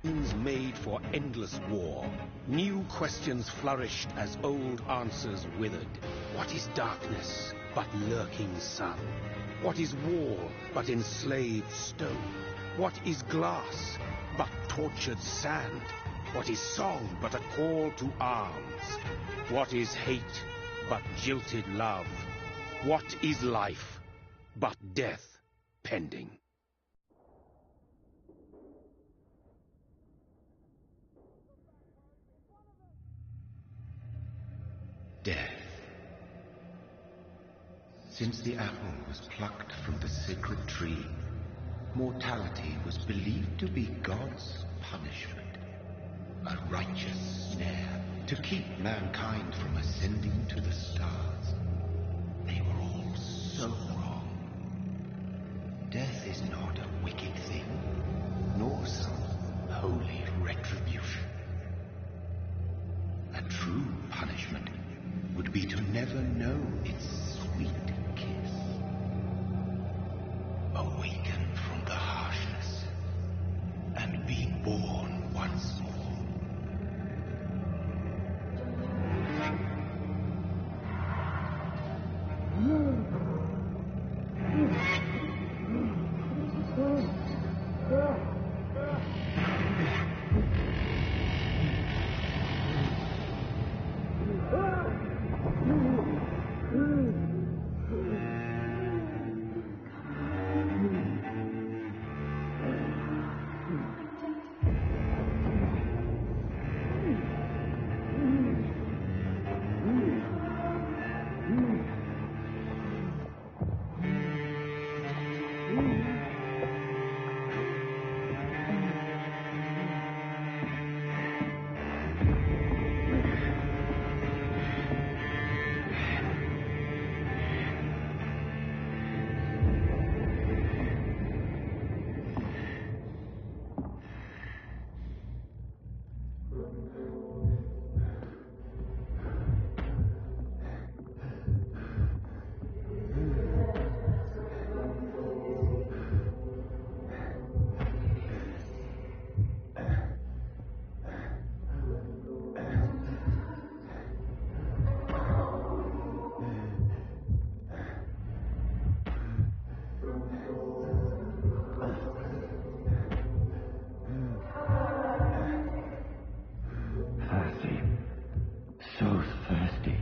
Made for endless war. New questions flourished as old answers withered. What is darkness but lurking sun? What is wall but enslaved stone? What is glass but tortured sand? What is song but a call to arms? What is hate but jilted love? What is life but death pending? Death. Since the apple was plucked from the sacred tree, mortality was believed to be God's punishment. A righteous snare to keep mankind from ascending to the stars. They were all so wrong. Death is not a wicked thing, nor some holy retribution. A true punishment would be to never know its sweet kiss. Awaken from the harshness and be born once more. So thirsty.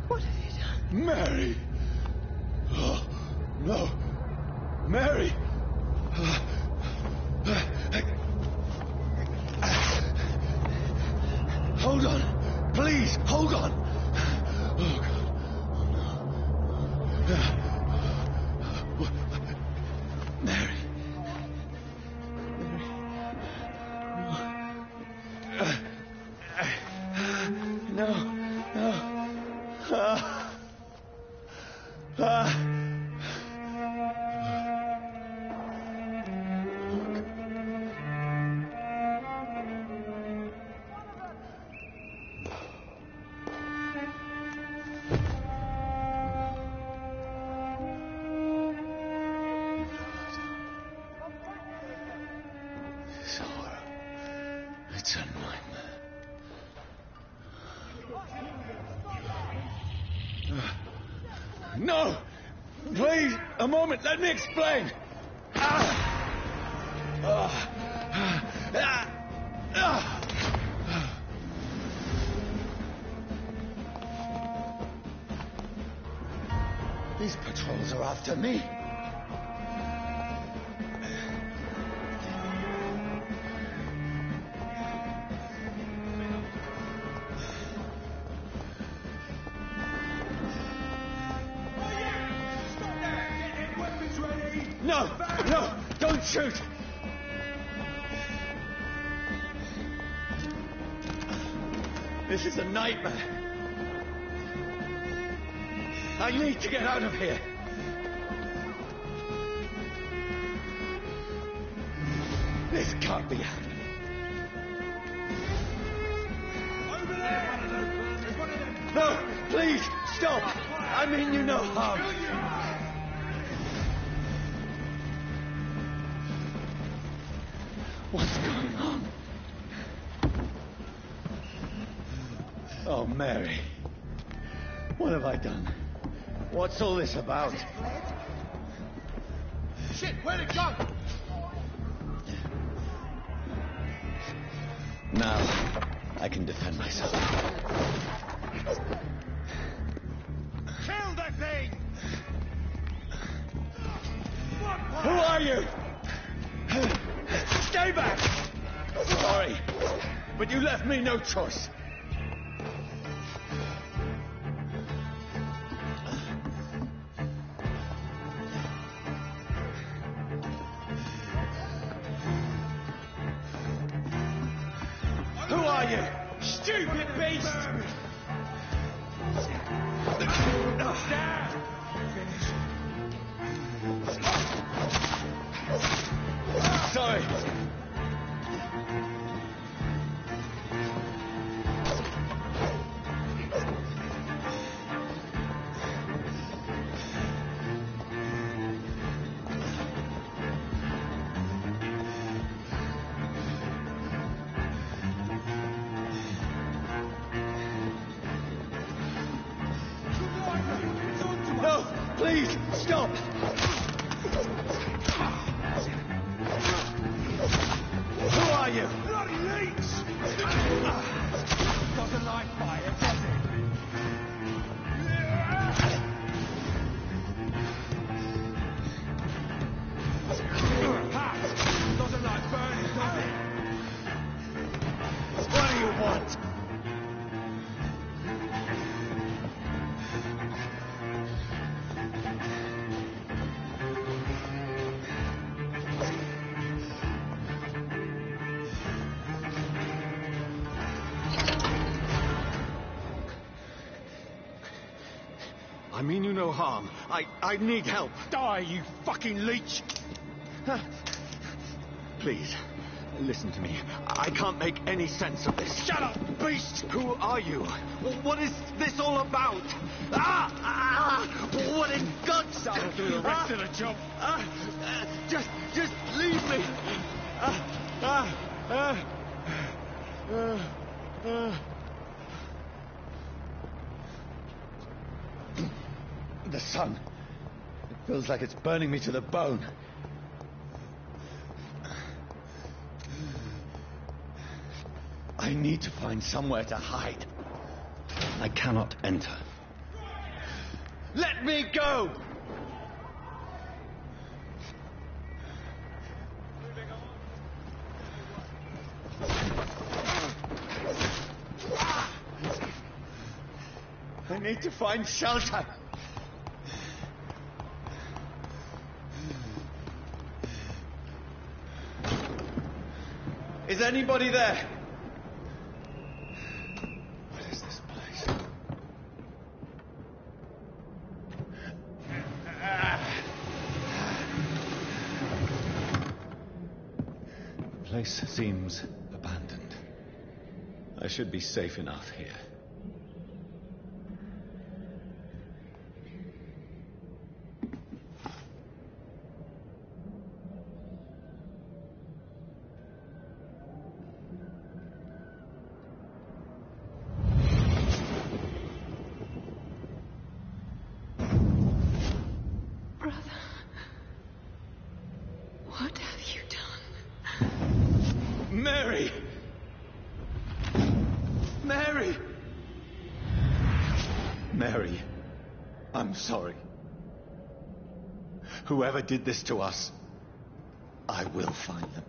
What have you done? Mary! Oh, no! Mary! Hold on! Please, hold on! Oh, God. Oh, no. Mary! No, no. This horror, it's a nightmare. No! Please, a moment, let me explain. These patrols are after me. No! No! Don't shoot! This is a nightmare. I need to get out of here. This can't be happening. Over there! No! Please! Stop! I mean you no harm. What's going on? Oh, Mary. What have I done? What's all this about? Shit, where'd it go? Now, I can defend myself. Kill that thing! Who are you? Stay back! Sorry, but you left me no choice. Who are you? Stupid beast! Sorry. No, please, stop! Who are you? Bloody leech! Doesn't like fire, does it? Ha! Doesn't like burning, does it? What do you want? I mean you no harm. I need help. Die, you fucking leech! Please, listen to me. I can't make any sense of this. Shut up, beast! Who are you? What is this all about? What in God's name? I'll do the rest of the job. Just leave me. The sun. It feels like it's burning me to the bone. I need to find somewhere to hide. I cannot enter. Let me go! I need to find shelter. Is anybody there? What is this place? The place seems abandoned. I should be safe enough here. Mary! Mary! Mary, I'm sorry. Whoever did this to us, I will find them.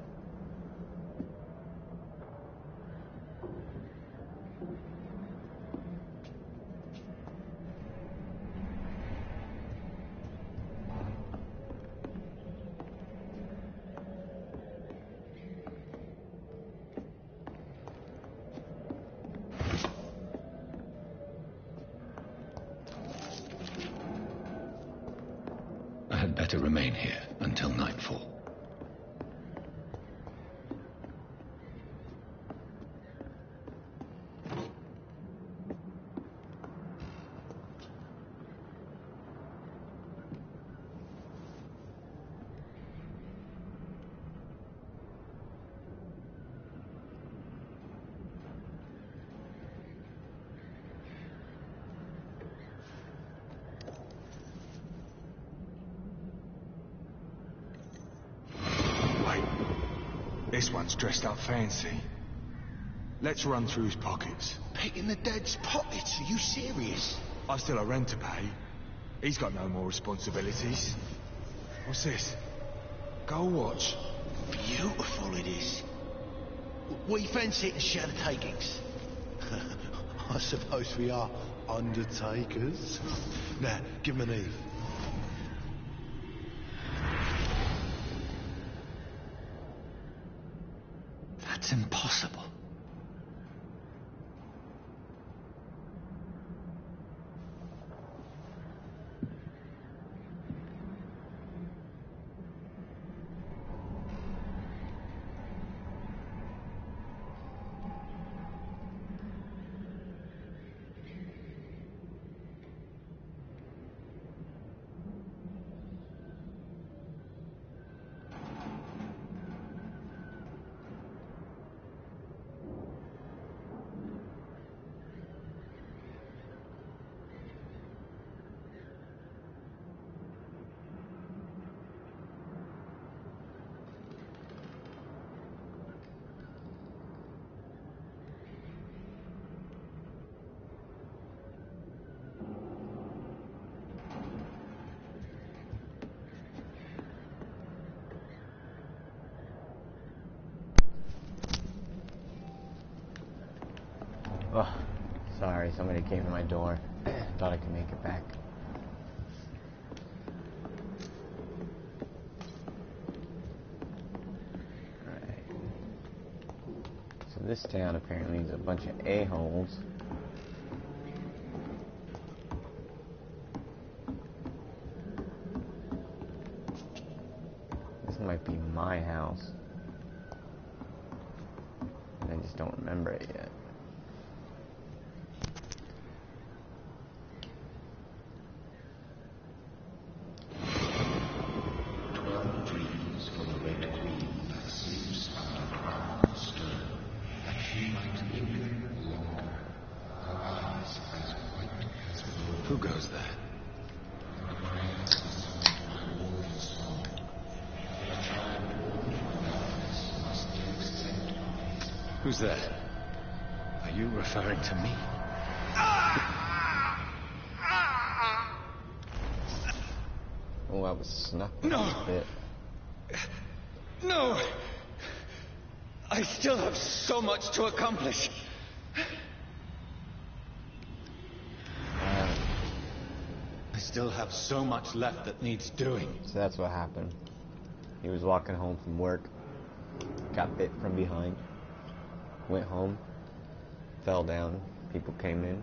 I had better remain here until nightfall. This one's dressed up fancy. Let's run through his pockets. Picking the dead's pockets? Are you serious? I've still a rent to pay. He's got no more responsibilities. What's this? Gold watch. Beautiful it is. We fancy it and share the takings. I suppose we are undertakers. Now, give him an Eve. That's impossible. Oh, sorry, somebody came to my door. Thought I could make it back. Alright. So this town apparently is a bunch of a-holes. This might be my house. I just don't remember it yet. Who goes there? Who's there? Are you referring to me? Oh, I was snuck No. a bit. No! I still have so much to accomplish. I still have so much left that needs doing. So that's what happened. He was walking home from work, got bit from behind, went home, fell down, people came in,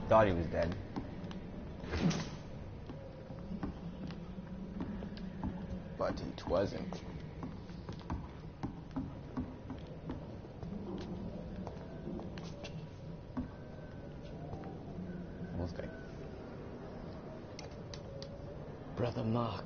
thought he was dead. But he wasn't. Okay. Brother Mark.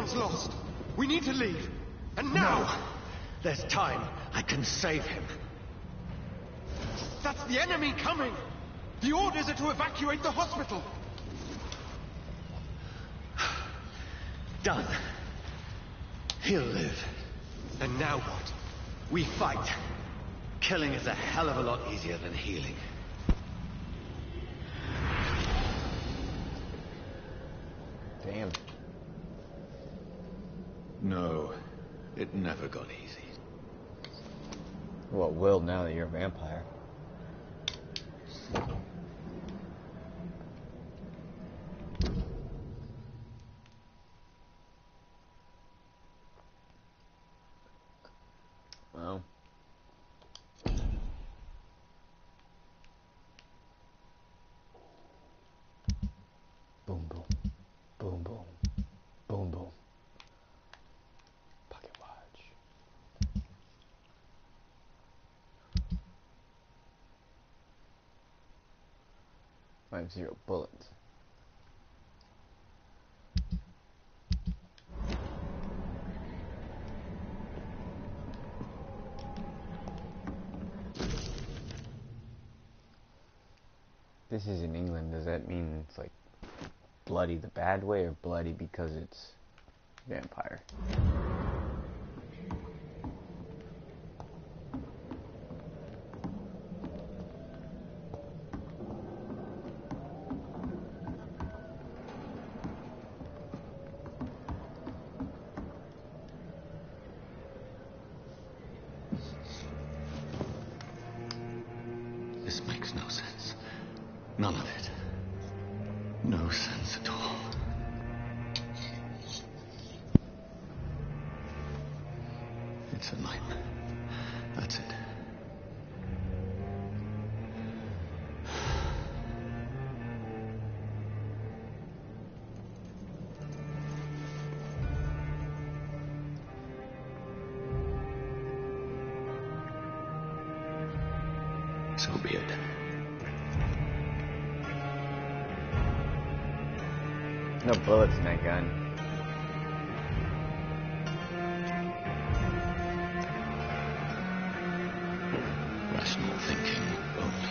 Everyone's lost. We need to leave. And now! No. There's time. I can save him. That's the enemy coming! The orders are to evacuate the hospital! Done. He'll live. And now what? We fight. Killing is a hell of a lot easier than healing. Damn. No, it never got easy. Well, it will now that you're a vampire. Well. Boom, boom. Boom, boom. Boom, boom. Pocket watch. I have 0 bullets. This is in England. Does that mean it's like bloody the bad way or bloody because it's vampire? This makes no sense. None of it. No sense at all. It's a nightmare. That's it. So be it. No bullets in that gun. Rational thinking only.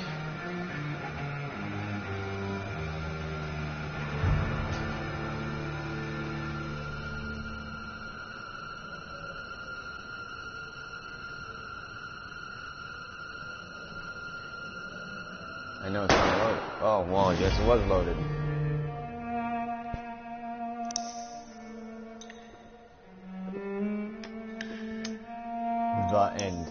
I know it's not loaded. Oh, well, I guess it was loaded. The end.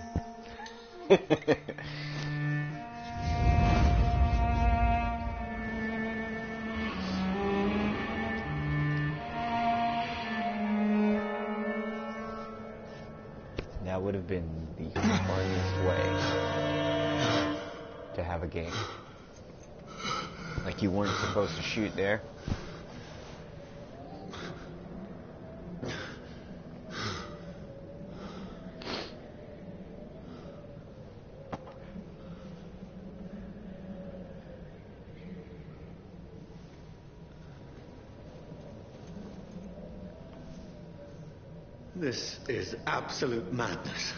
That would have been the funniest way to have a game. Like you weren't supposed to shoot there. This is absolute madness.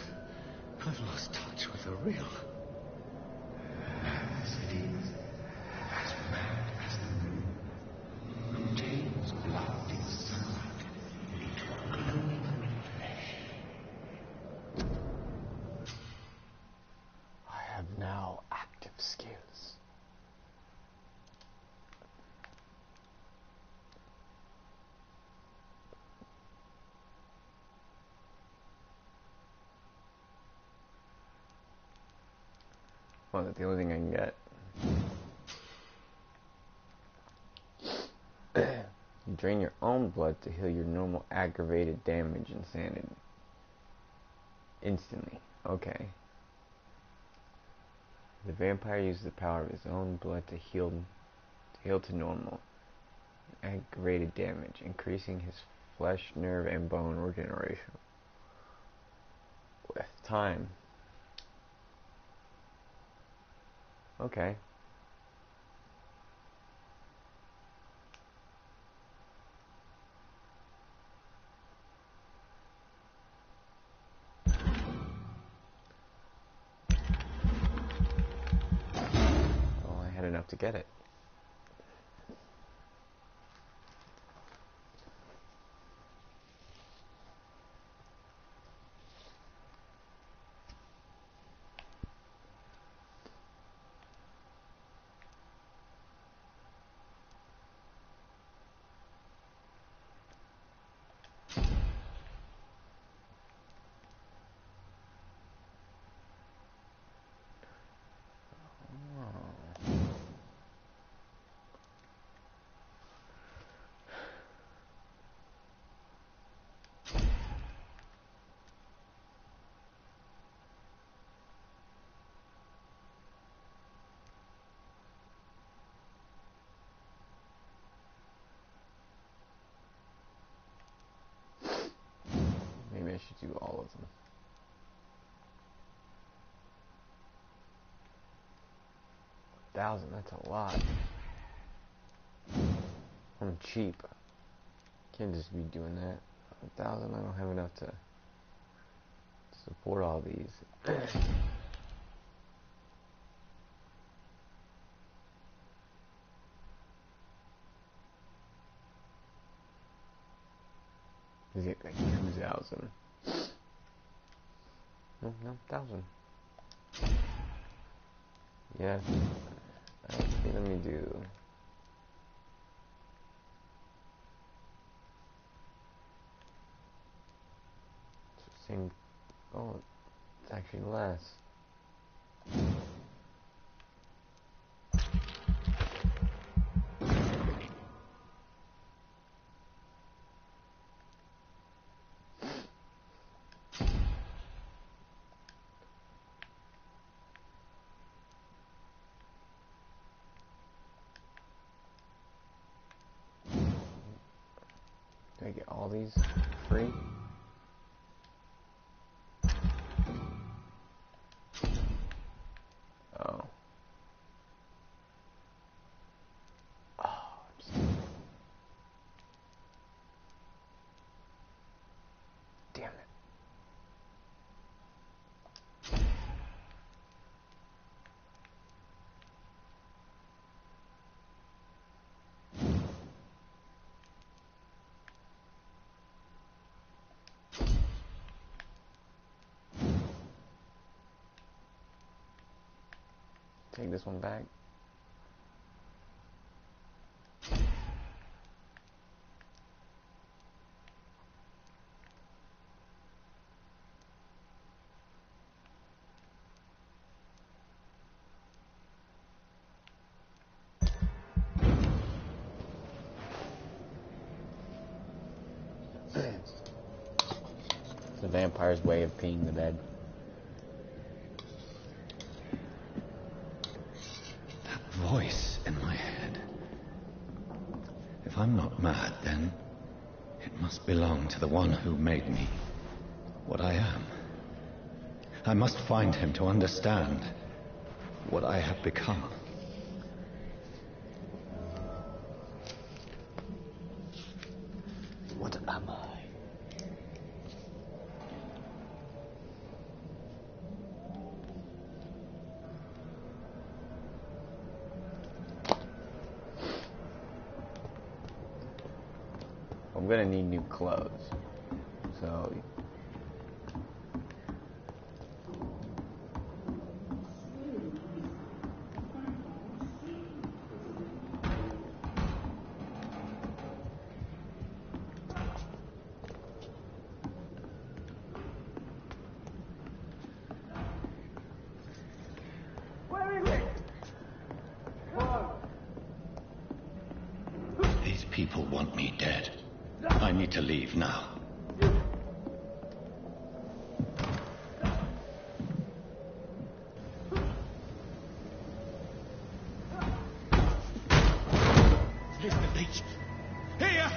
I've lost touch with the real. As it is, as mad as the moon, from James' blood in sunlight into a glowing flesh. I have now active skills. Well, that's the only thing I can get. You drain your own blood to heal your normal aggravated damage and sanity. Instantly. Okay. The vampire uses the power of his own blood to heal to normal aggravated damage, increasing his flesh, nerve, and bone regeneration with time. Okay. enough to get it. Maybe I should do all of them. $1,000, that's a lot. I'm cheap. Can't just be doing that. 1,000, I don't have enough to support all these. Is it like 2,000? No, 1,000. Yeah. Okay, let me do. Same. Oh, it's actually less. Do I get all these free? Oh. Damn it. Take this one back. It's the vampire's way of peeing the bed. Voice in my head. If I'm not mad, then it must belong to the one who made me what I am. I must find him to understand what I have become. What am I? I'm gonna need new clothes, so These people want me dead. I need to leave now. Mr. Leach! Here!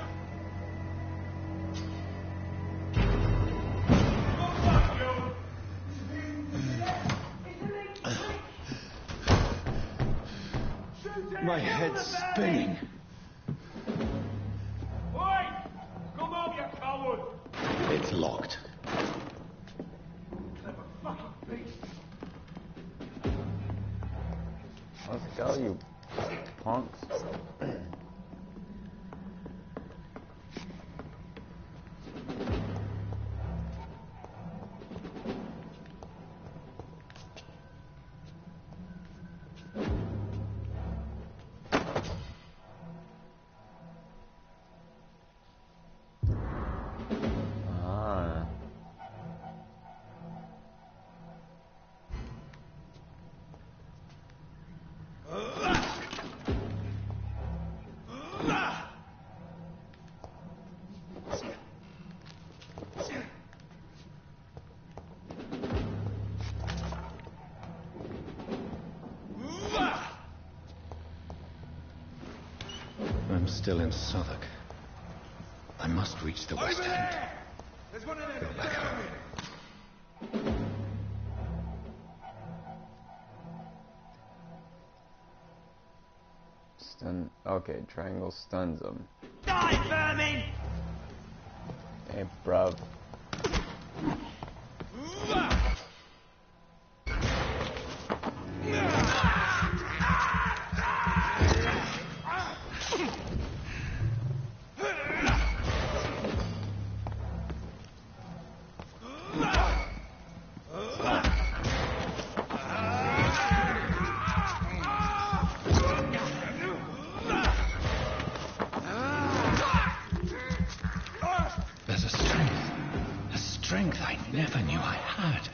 My head's spinning. Come on, you coward! It's locked. let's go, you punks. I'm still in Southwark. I must reach the West End. There's one in there. Go back home. Stun. Okay, triangle stuns him. Die, vermin! Hey, bruv. There's a strength I never knew I had.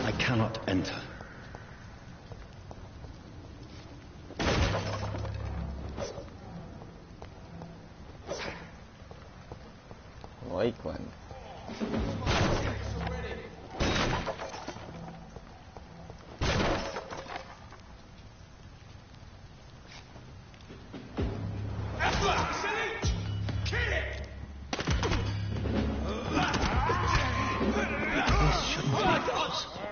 I cannot enter. Lakeland. This shouldn't be possible.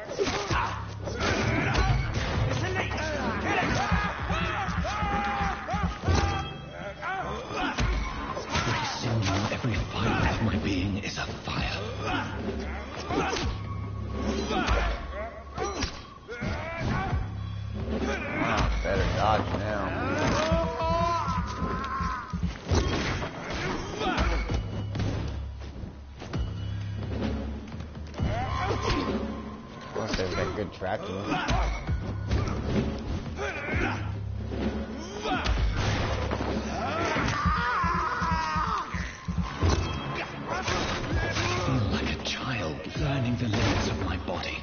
Every sinew, every fibre of my being is afire. Ah, better dodge now. Plus, they've got good tracking. I feel like a child learning the limits of my body.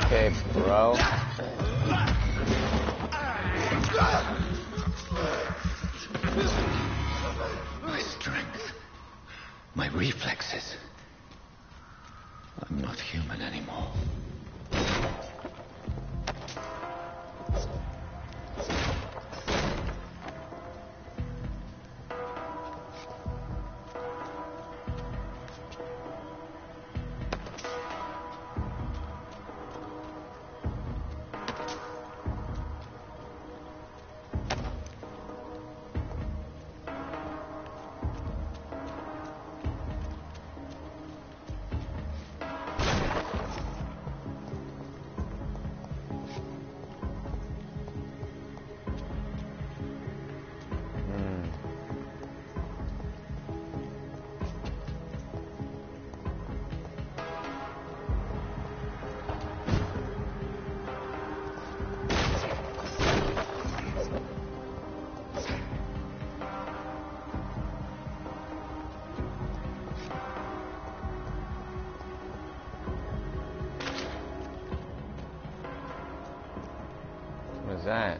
Okay, bro. My strength, my reflexes. I'm not human anymore. What is that?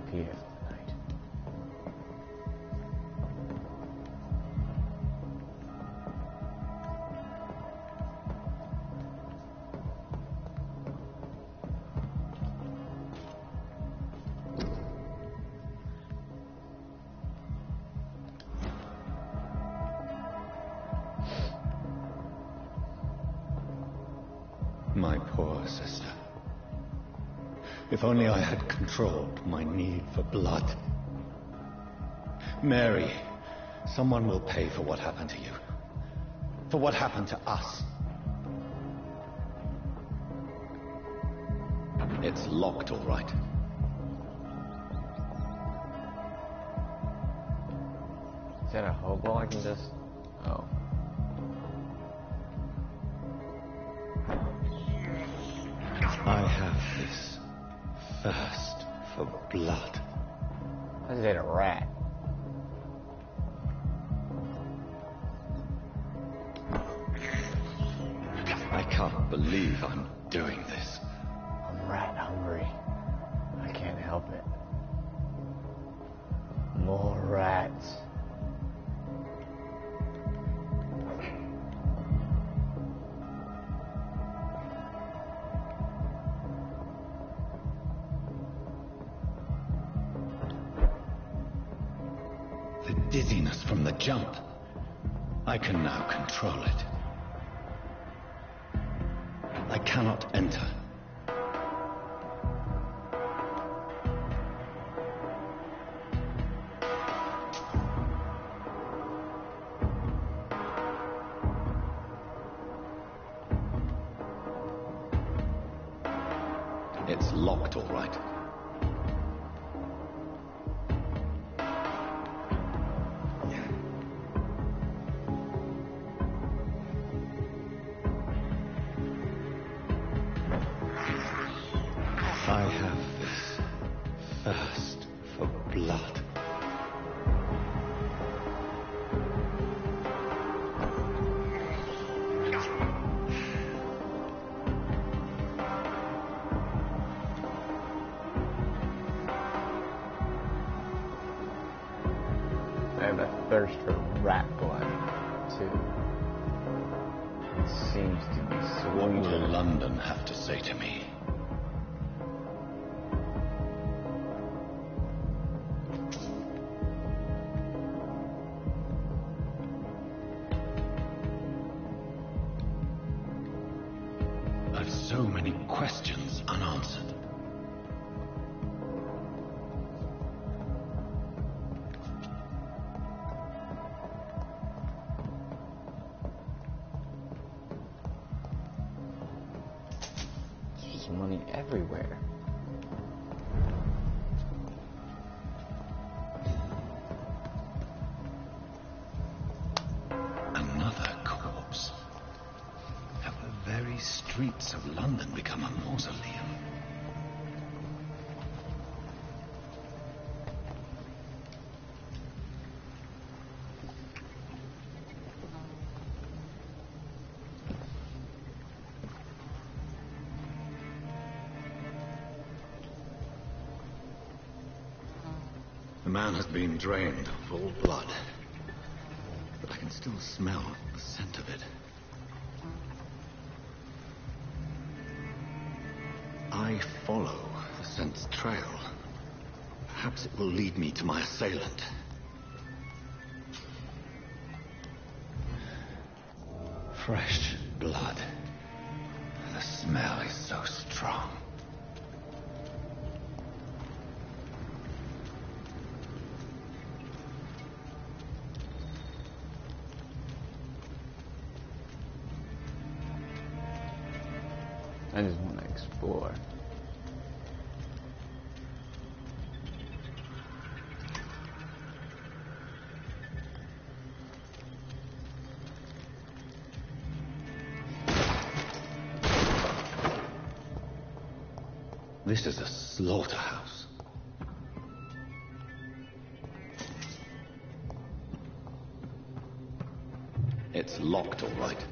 repeat it tonight. My poor sister. If only I had controlled my need for blood. Mary, someone will pay for what happened to you. For what happened to us. It's locked, all right. Is that a hobo I can just... Oh. I have this thirst for blood. Is it a rat? I can't believe I'm doing this. I'm rat hungry. I can't help it. More rats. The dizziness from the jump. I can now control it. I cannot enter. It's locked, all right. I have this thirst for blood. I have a thirst for rat blood, too. It seems to be What sweet. will London have to say to me? I've so many questions unanswered. There's money everywhere. Another corpse. Have the very streets of London become a mausoleum? The man has been drained of all blood, but I can still smell the scent of it. I follow the scent's trail. Perhaps it will lead me to my assailant. Fresh blood. The smell is so strong. I just want to explore. This is a slaughterhouse. It's locked, all right.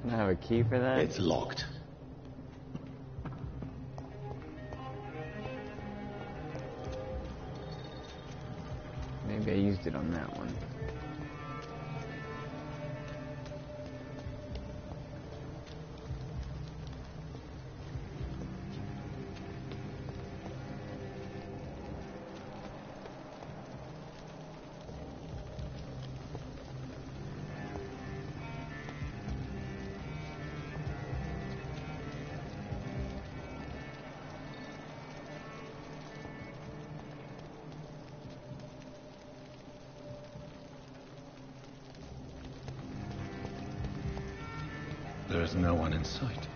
Can I have a key for that? It's locked. Maybe I used it on that one. There is no one in sight.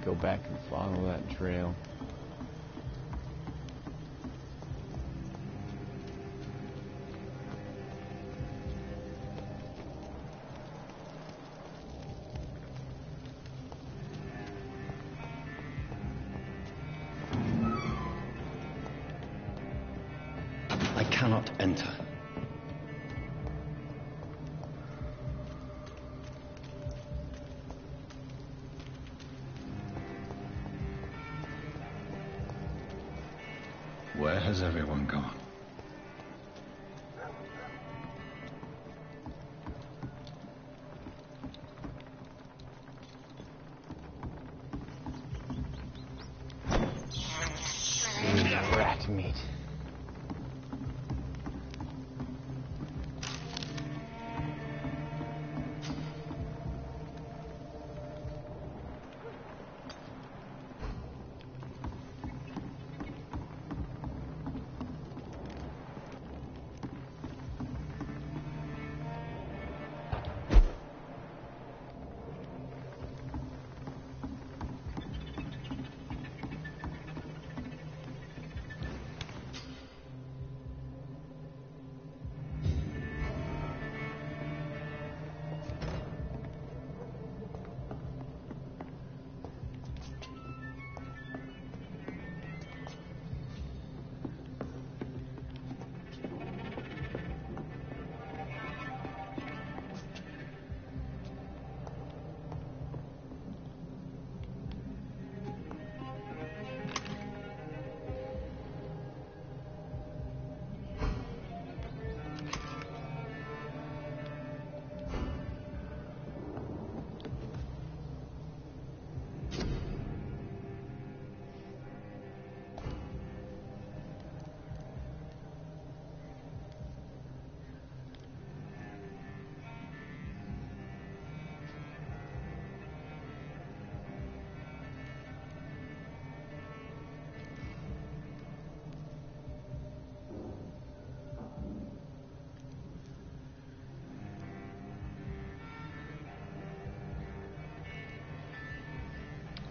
Go back and follow that trail. I cannot enter. Where has everyone gone? Rat meat.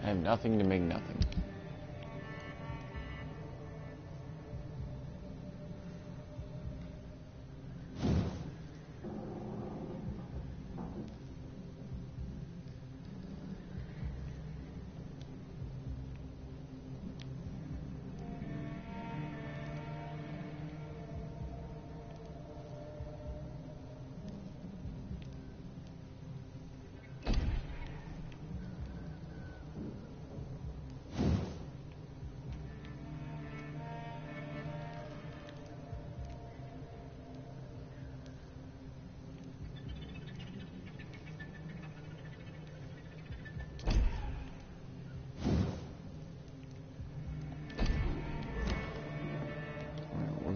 I have nothing to make nothing.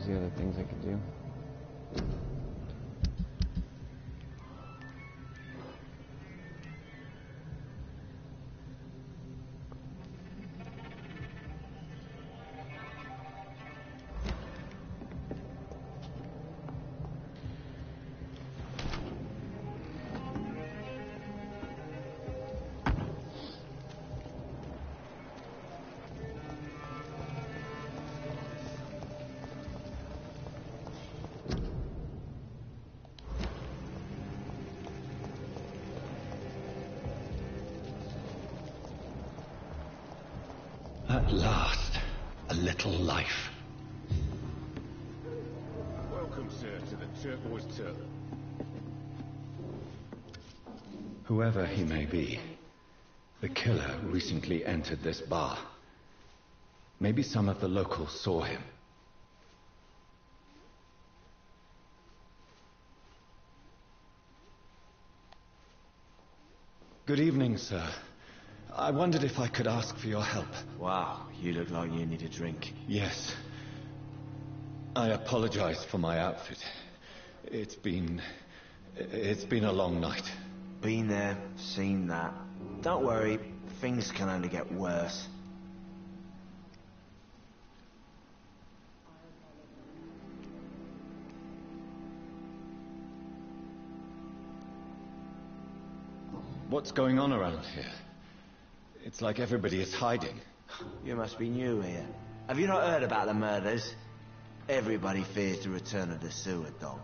There's the other things I could do. At last, a little life. Welcome, sir, to the Turquoise Turtle. Whoever he may be, the killer recently entered this bar. Maybe some of the locals saw him. Good evening, sir. I wondered if I could ask for your help. Wow, you look like you need a drink. Yes. I apologize for my outfit. It's been a long night. Been there, seen that. Don't worry, things can only get worse. What's going on around here? It's like everybody is hiding. You must be new here. Have you not heard about the murders? Everybody fears the return of the sewer dog.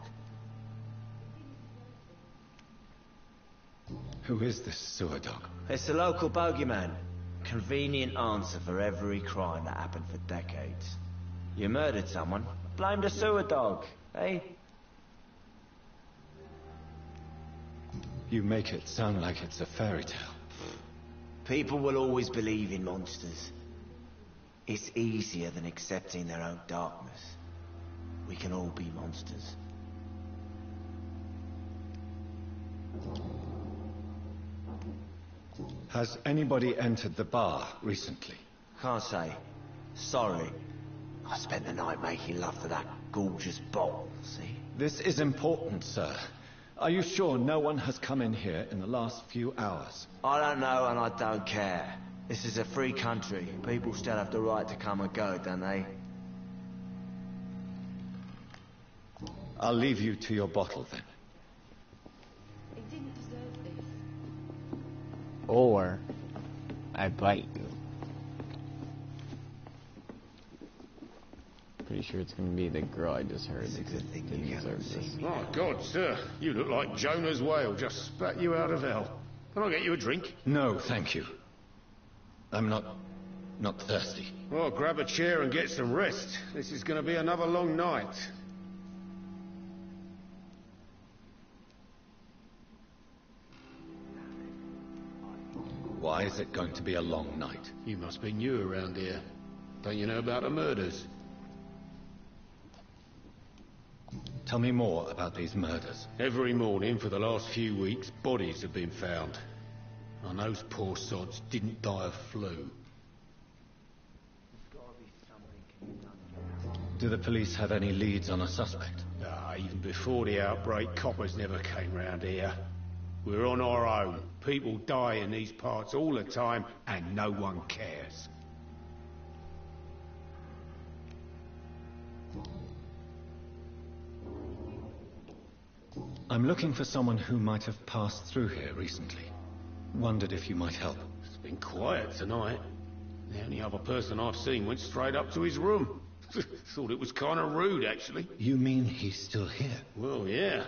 Who is this sewer dog? It's the local bogeyman. Convenient answer for every crime that happened for decades. You murdered someone, blame the sewer dog, eh? You make it sound like it's a fairy tale. People will always believe in monsters. It's easier than accepting their own darkness. We can all be monsters. Has anybody entered the bar recently? Can't say. Sorry. I spent the night making love to that gorgeous bottle, see? This is important, sir. Are you sure no one has come in here in the last few hours? I don't know and I don't care. This is a free country. People still have the right to come and go, don't they? I'll leave you to your bottle then. They didn't deserve this. Or I bite you. Pretty sure it's gonna be the girl I just heard that didn't deserve this. My God, sir, you look like Jonah's whale just spat you out of hell. Can I get you a drink? No, thank you. I'm not thirsty. Well, grab a chair and get some rest. This is going to be another long night. Why is it going to be a long night? You must be new around here. Don't you know about the murders? Tell me more about these murders. Every morning for the last few weeks, bodies have been found. And those poor sods didn't die of flu. Do the police have any leads on a suspect? Even before the outbreak, coppers never came round here. We're on our own. People die in these parts all the time, and no one cares. I'm looking for someone who might have passed through here recently. Wondered if you might help. It's been quiet tonight. The only other person I've seen went straight up to his room. Thought it was kind of rude, actually. You mean he's still here? Well, yeah.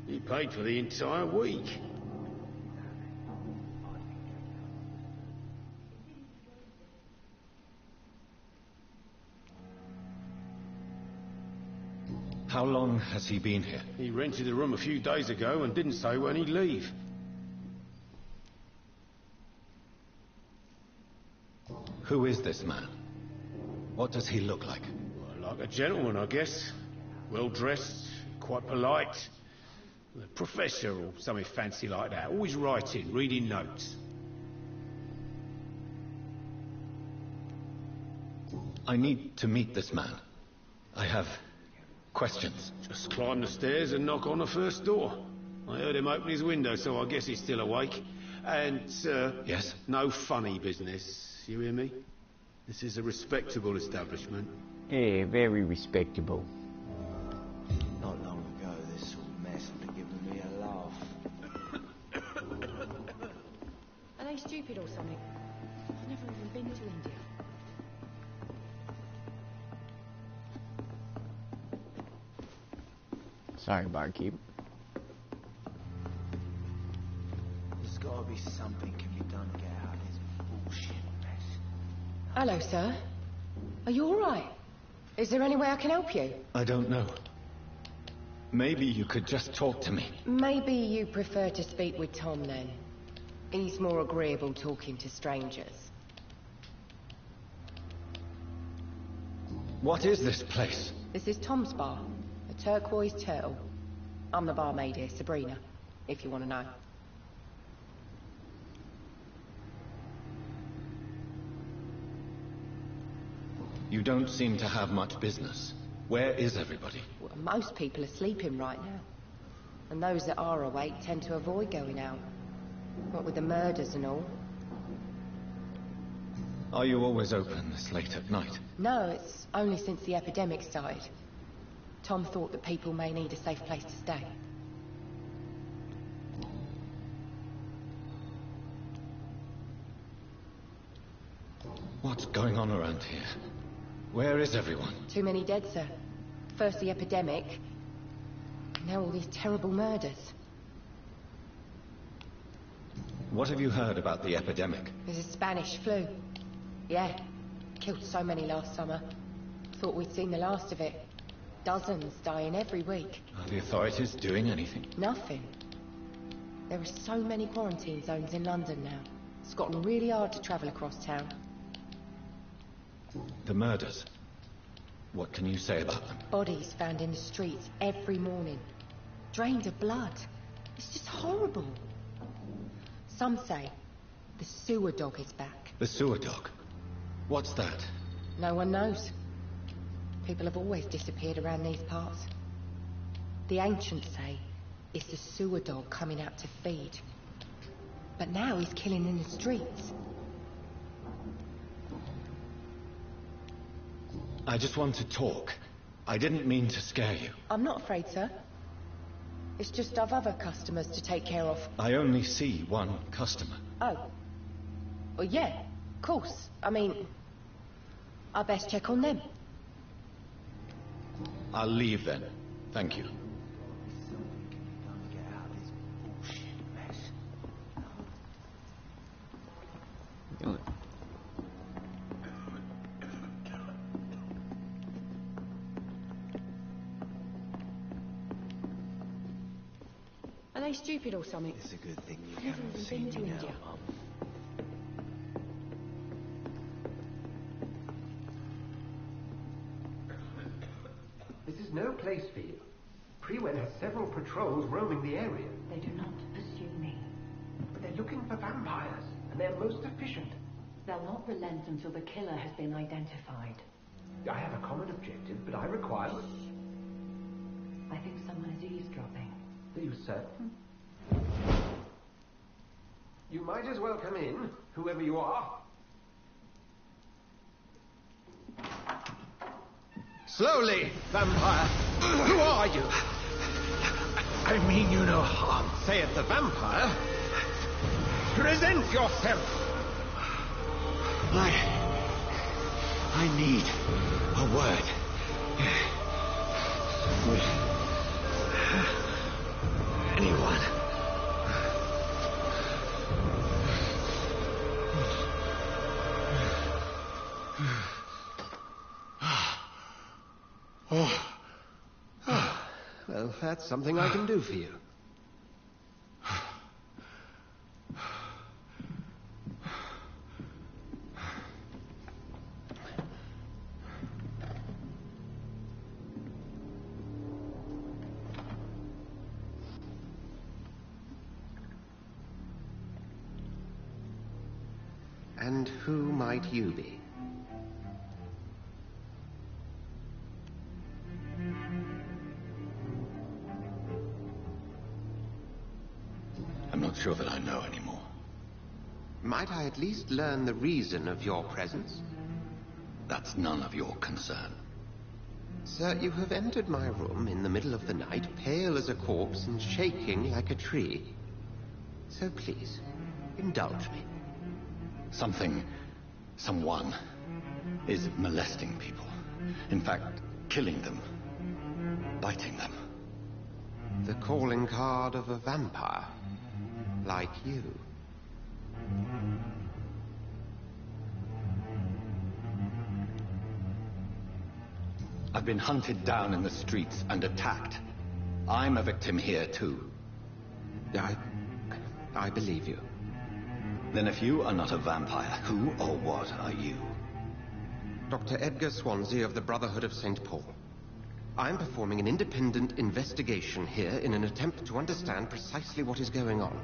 He paid for the entire week. How long has he been here? He rented the room a few days ago and didn't say when he'd leave. Who is this man? What does he look like? Well, like a gentleman, I guess. Well-dressed, quite polite. A professor or something fancy like that. Always writing, reading notes. I need to meet this man. I have questions. Just climb the stairs and knock on the first door. I heard him open his window, so I guess he's still awake. And, sir... Yes? No funny business, you hear me? This is a respectable establishment. Yeah, very respectable. Not long ago, this sort of mess would have given me a laugh. Are they stupid or something? I've never even been to India. Sorry, barkeep. There's gotta be something can be done to get out of this bullshit mess. Hello, sir. Are you all right? Is there any way I can help you? I don't know. Maybe you could just talk to me. Maybe you prefer to speak with Tom, then. He's more agreeable talking to strangers. What is this place? This is Tom's bar, a turquoise turtle. I'm the barmaid here, Sabrina, if you want to know. You don't seem to have much business. Where is everybody? Well, most people are sleeping right now. And those that are awake tend to avoid going out. What with the murders and all. Are you always open this late at night? No, it's only since the epidemic started. Tom thought that people may need a safe place to stay. What's going on around here? Where is everyone? Too many dead, sir. First the epidemic, now all these terrible murders. What have you heard about the epidemic? There's a Spanish flu. Yeah, killed so many last summer. Thought we'd seen the last of it. Dozens dying every week. Are the authorities doing anything? Nothing. There are so many quarantine zones in London now. It's gotten really hard to travel across town. The murders. What can you say about them? Bodies found in the streets every morning. Drained of blood. It's just horrible. Some say the sewer dog is back. The sewer dog? What's that? No one knows. People have always disappeared around these parts. The ancients say it's the sewer dog coming out to feed. But now he's killing in the streets. I just want to talk. I didn't mean to scare you. I'm not afraid, sir. It's just I've other customers to take care of. I only see one customer. Oh. Well, yeah, of course. I mean, I best check on them. I'll leave then. Thank you. Something can be done to get out of this bullshit mess. Are they stupid or something? It's a good thing you I've never haven't even seen been to me now, India. Mum. This is no place for you. Prewen has several patrols roaming the area. They do not pursue me. But they're looking for vampires, and they're most efficient. They'll not relent until the killer has been identified. I have a common objective, but I require... I think someone is eavesdropping. Are you certain? You might as well come in, whoever you are. Slowly, vampire! Who are you? I mean you no harm. Saith the vampire. Present yourself! I need a word. With anyone. Well, that's something I can do for you. And who might you be? sure that I know anymore. Might I at least learn the reason of your presence? That's none of your concern. Sir, you have entered my room in the middle of the night, pale as a corpse and shaking like a tree. So please, indulge me. Someone is molesting people. In fact, killing them. Biting them. The calling card of a vampire. Like you. I've been hunted down in the streets and attacked. I'm a victim here, too. I believe you. Then if you are not a vampire, who or what are you? Dr. Edgar Swansea of the Brotherhood of St. Paul. I'm performing an independent investigation here in an attempt to understand precisely what is going on.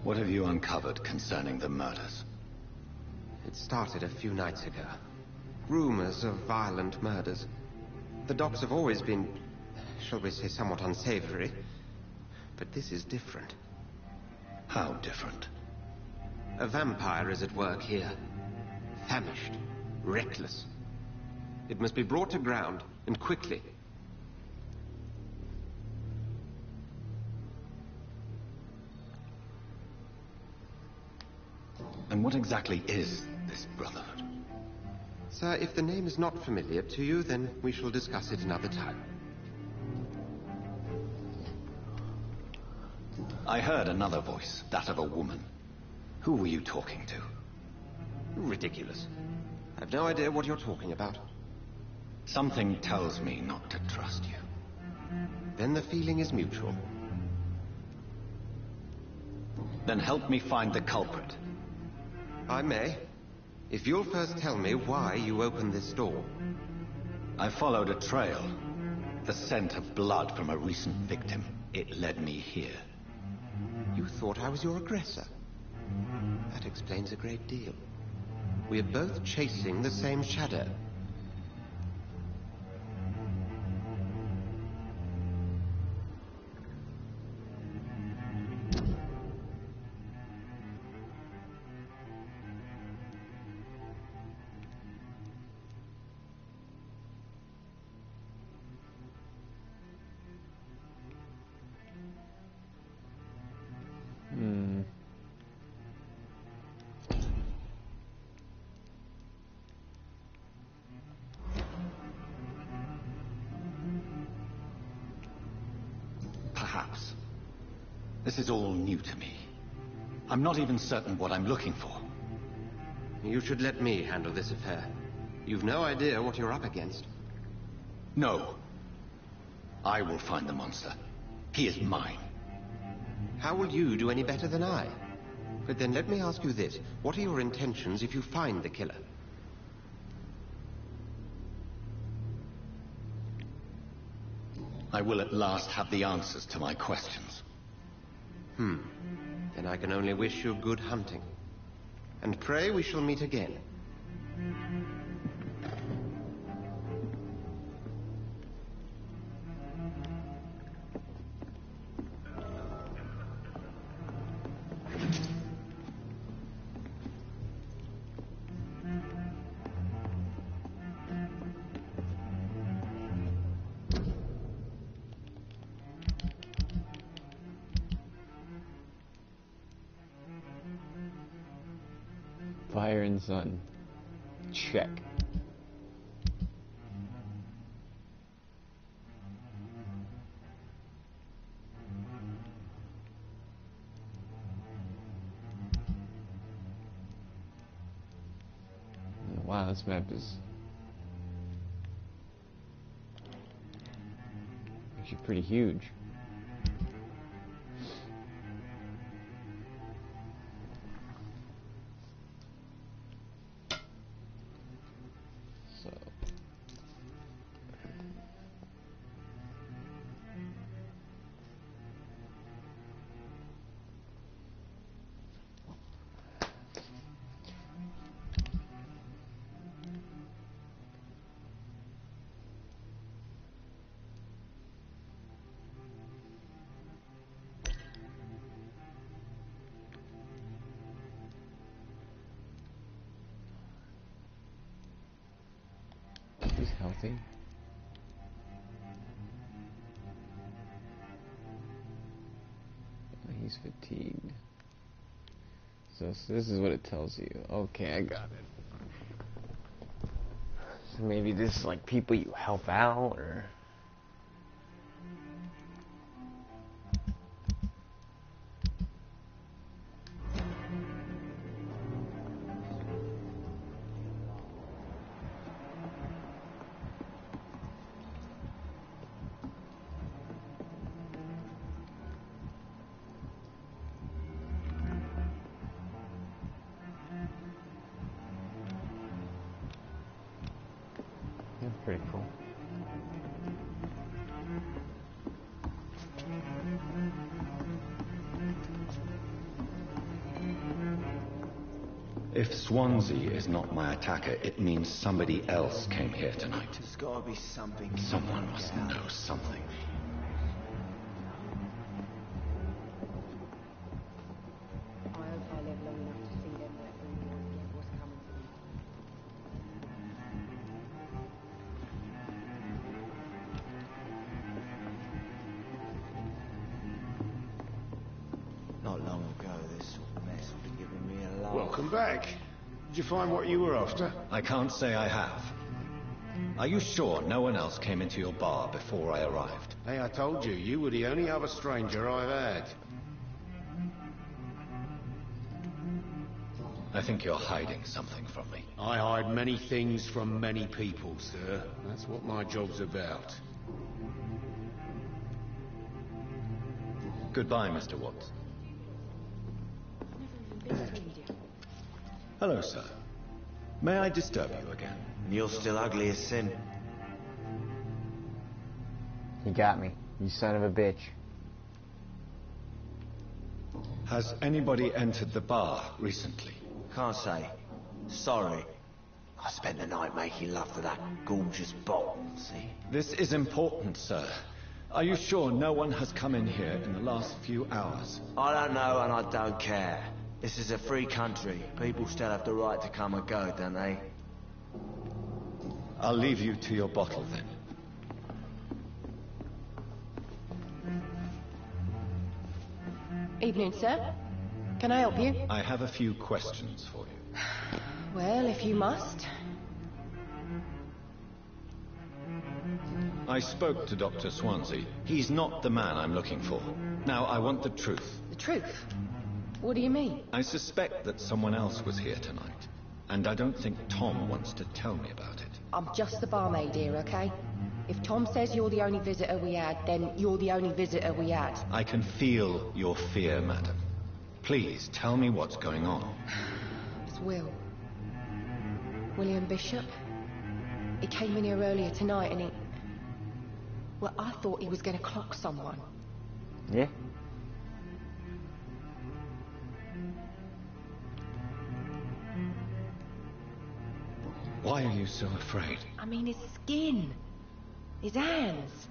What have you uncovered concerning the murders? It started a few nights ago. Rumors of violent murders. The docks have always been, shall we say, somewhat unsavory. But this is different. How different? A vampire is at work here. Famished. Reckless. It must be brought to ground, and quickly. And what exactly is this Brotherhood? Sir, if the name is not familiar to you, then we shall discuss it another time. I heard another voice, that of a woman. Who were you talking to? Ridiculous. I've no idea what you're talking about. Something tells me not to trust you. Then the feeling is mutual. Then help me find the culprit. I may. If you'll first tell me why you opened this door. I followed a trail. The scent of blood from a recent victim. It led me here. You thought I was your aggressor. That explains a great deal. We're both chasing the same shadow. Perhaps. This is all new to me. I'm not even certain what I'm looking for. You should let me handle this affair. You've no idea what you're up against. No. I will find the monster. He is mine. How will you do any better than I? But then let me ask you this. What are your intentions if you find the killer? I will at last have the answers to my questions. Then I can only wish you good hunting. And pray we shall meet again. Fire and sun. Check. Wow, this map is actually pretty huge. healthy. He's fatigued. So this is what it tells you. Okay, I got it. So maybe this is like people you help out, or... That's pretty cool. If Swansea is not my attacker, it means somebody else came here tonight. There's gotta be something. Someone must know something. I hope I live long enough to see them wet boys get what's coming to them. Not long ago, this sort of mess would have given me a laugh. Welcome back. Did you find what you were after? I can't say I have. Are you sure no one else came into your bar before I arrived? Hey, I told you, you were the only other stranger I've had. I think you're hiding something from me. I hide many things from many people, sir. That's what my job's about. Goodbye, Mr. Watts. I've never even been to India. Hello, sir. May I disturb you again? And you're still ugly as sin. You got me, you son of a bitch. Has anybody entered the bar recently? Can't say. Sorry. I spent the night making love to that gorgeous bottle, see? This is important, sir. Are you sure no one has come in here in the last few hours? I don't know and I don't care. This is a free country. People still have the right to come and go, don't they? I'll leave you to your bottle then. Evening, sir. Can I help you? I have a few questions for you. Well, if you must. I spoke to Dr. Swansea. He's not the man I'm looking for. Now, I want the truth. The truth? What do you mean? I suspect that someone else was here tonight. And I don't think Tom wants to tell me about it. I'm just the barmaid here, okay? If Tom says you're the only visitor we had, then you're the only visitor we had. I can feel your fear, madam. Please, tell me what's going on. It's Will. William Bishop. He came in here earlier tonight and he... Well, I thought he was going to clock someone. Yeah. Why are you so afraid? I mean, his skin. His hands.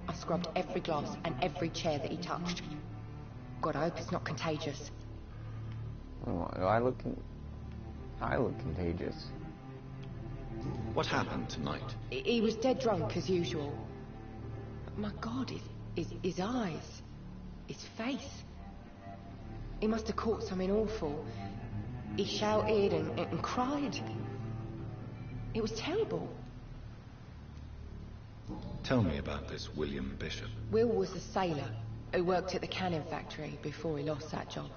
I scrubbed every glass and every chair that he touched. God, I hope it's not contagious. Oh, I look contagious. What happened tonight? He was dead drunk as usual. My God, his eyes. His face. He must have caught something awful. He shouted and cried. It was terrible. Tell me about this William Bishop. Will was a sailor who worked at the cannon factory before he lost that job.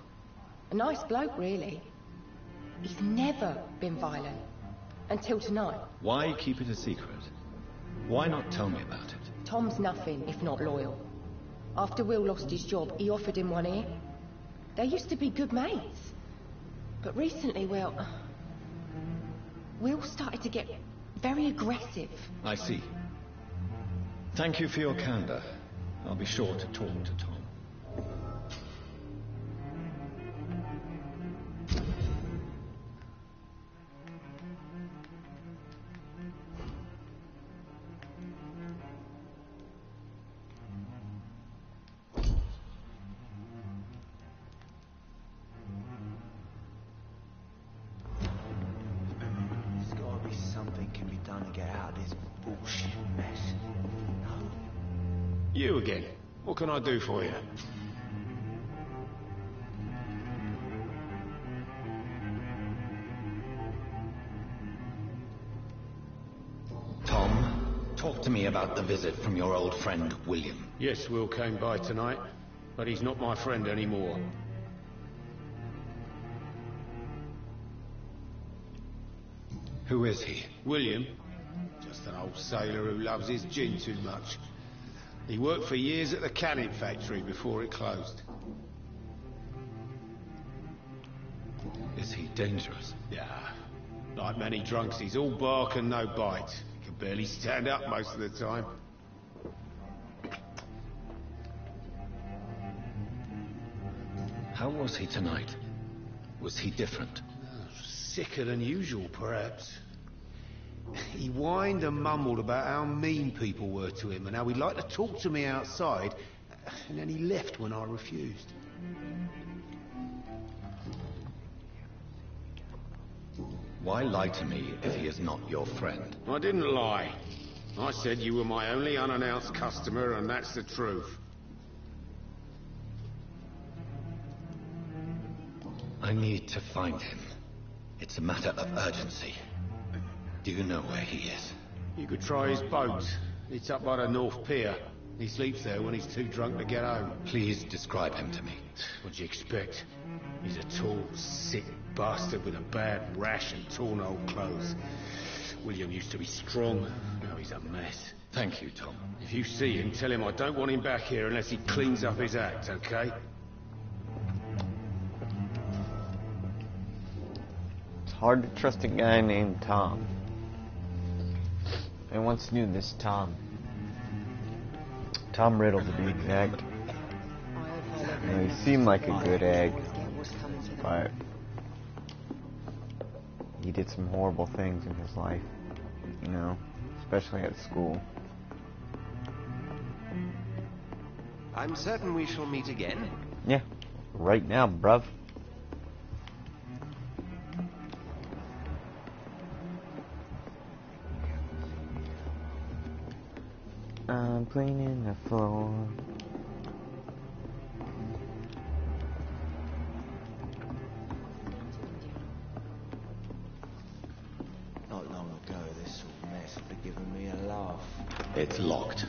A nice bloke, really. He's never been violent. Until tonight. Why keep it a secret? Why not tell me about it? Tom's nothing if not loyal. After Will lost his job, he offered him one ear. They used to be good mates. But recently, well... Will started to get very aggressive. I see. Thank you for your candor. I'll be sure to talk to Tom. You again. What can I do for you? Tom, talk to me about the visit from your old friend, William. Yes, Will came by tonight, but he's not my friend anymore. Who is he? William? Just an old sailor who loves his gin too much. He worked for years at the canning factory before it closed. Is he dangerous? Yeah. Like many drunks, he's all bark and no bite. He can barely stand up most of the time. How was he tonight? Was he different? Sicker than usual, perhaps. He whined and mumbled about how mean people were to him and how he'd like to talk to me outside, and then he left when I refused. Why lie to me if he is not your friend? I didn't lie. I said you were my only unannounced customer, and that's the truth. I need to find him. It's a matter of urgency. Do you know where he is? You could try his boat. It's up by the North Pier. He sleeps there when he's too drunk to get home. Please describe him to me. What do you expect? He's a tall, sick bastard with a bad rash and torn old clothes. William used to be strong. Now he's a mess. Thank you, Tom. If you see him, tell him I don't want him back here unless he cleans up his act, okay? It's hard to trust a guy named Tom. I once knew this Tom. Tom Riddle, to be exact. You know, he seemed like a good egg, but he did some horrible things in his life, you know, especially at school. I'm certain we shall meet again. Yeah, right now, bruv. I'm cleaning the floor. Not long ago, this sort of mess would have given me a laugh. It's locked.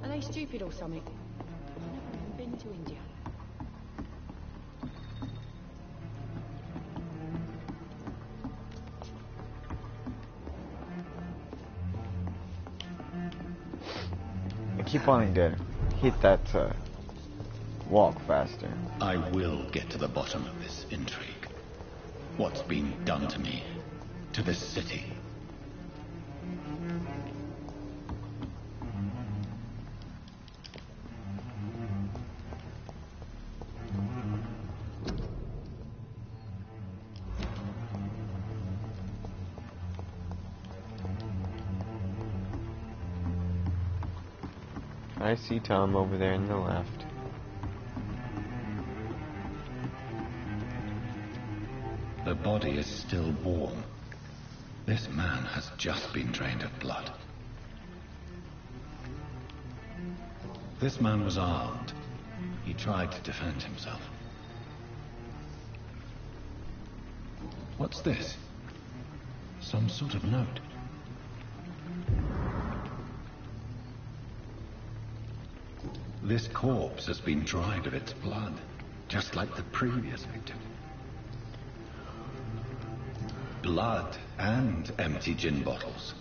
Are they stupid or something? I've never even been to India. I keep wanting to hit that walk faster. I will get to the bottom of this intrigue. What's been done to me? To this city? I see Tom over there in the left. The body is still warm. This man has just been drained of blood. This man was armed. He tried to defend himself. What's this? Some sort of note. This corpse has been dried of its blood, just like the previous victim. Blood and empty gin bottles.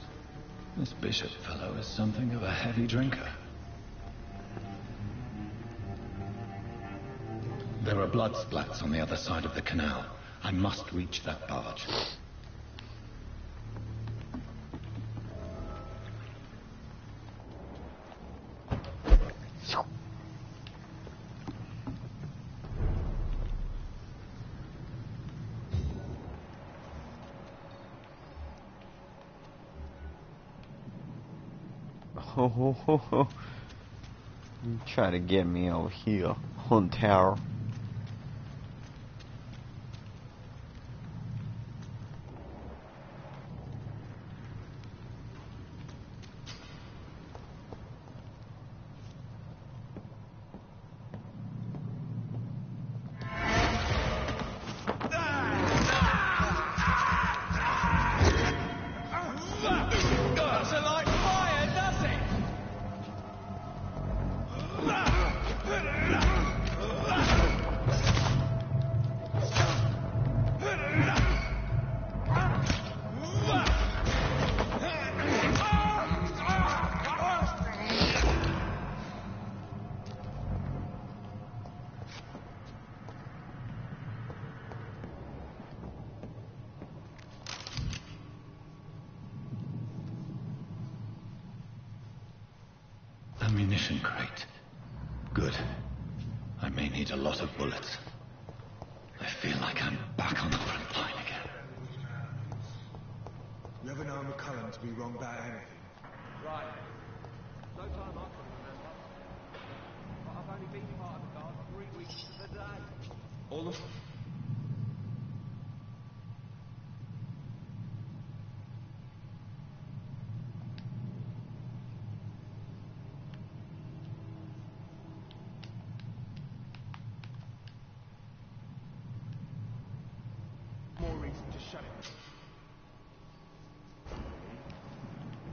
This bishop fellow is something of a heavy drinker. There are blood splats on the other side of the canal. I must reach that barge. You try to get me over here, Hunter. Ammunition crate. Good. I may need a lot of bullets. I feel like I'm back on the front line again. Never know McCullum to be wrong about anything. Right. No time I can remember. But I've only been part of the guard 3 weeks to the day. All of... More reason to shut it. If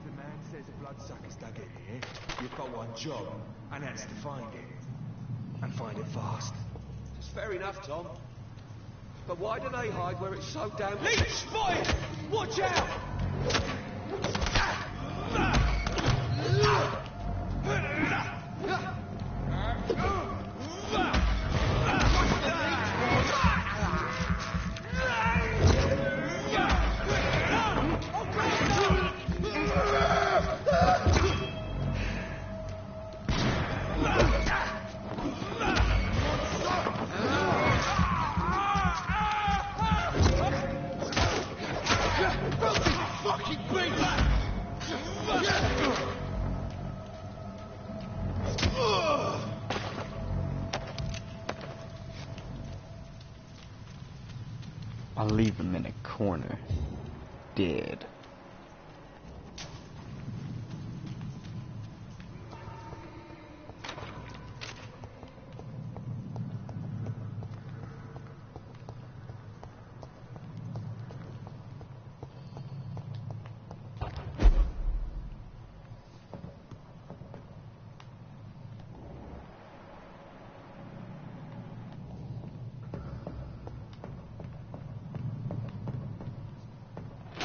the man says a bloodsucker's dug in here, you've got one job, and that's to find it. And find it fast. It's fair enough, Tom. But why do they hide where it's so damn... Leech spotted! Watch out! I'll leave him in a corner, dead.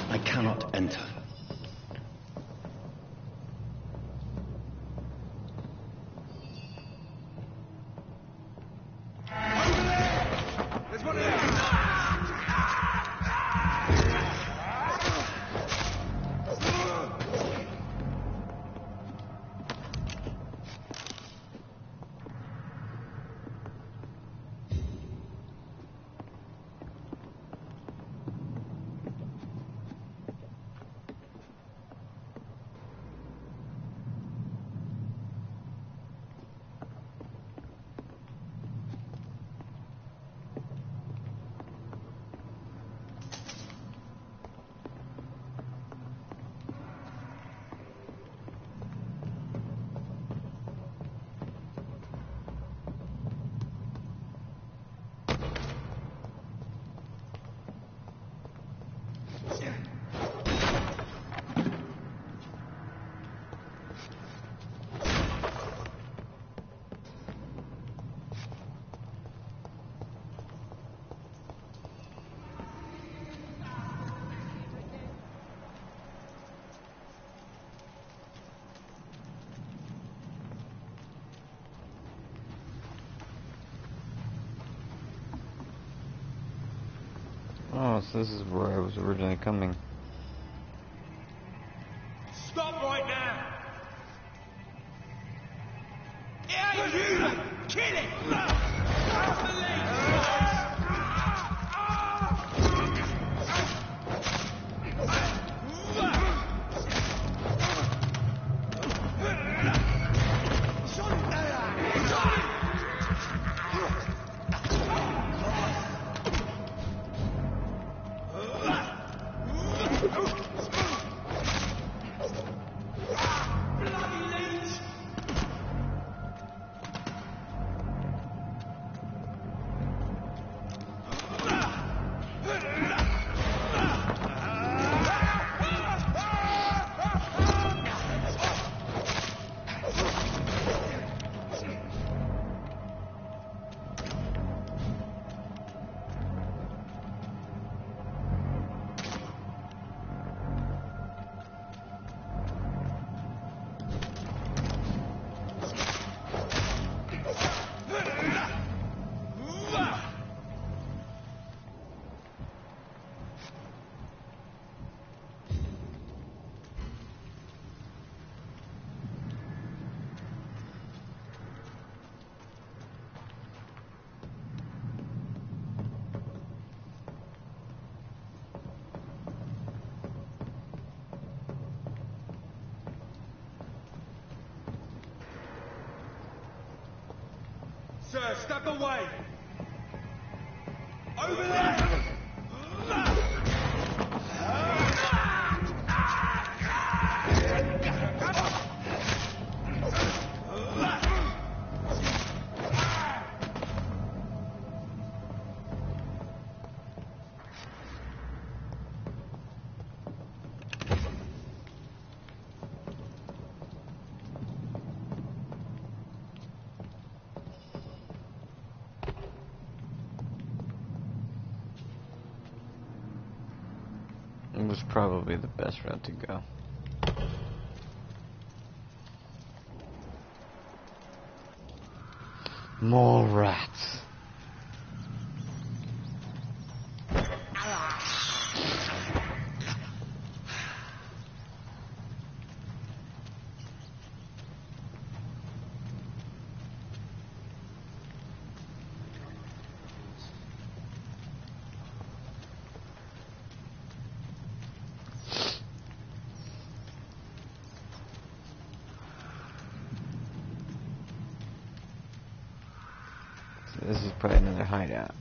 I cannot enter. There's one of them! Oh, so this is where I was originally coming. Stop right now! Yeah, you! Kill it! Grab the lead! Sir, step away! Over there! It was probably the best route to go. More rats. This is probably another hideout.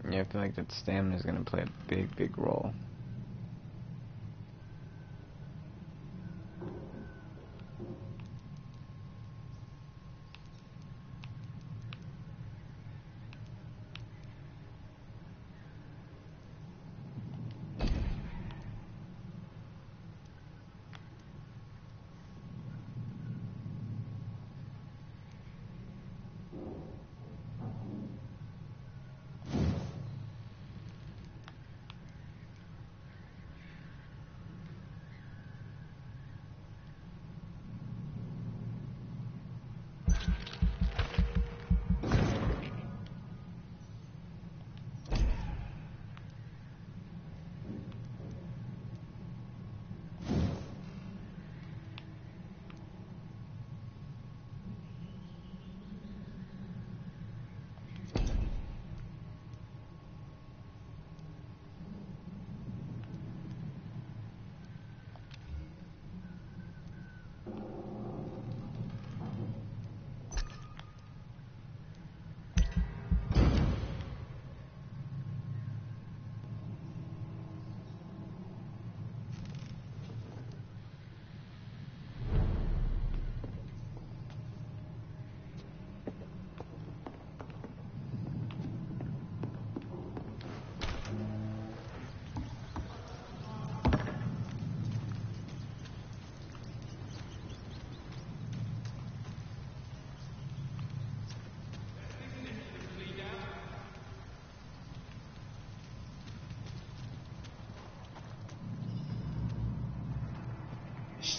Yeah, I feel like that stamina is going to play a big, big role.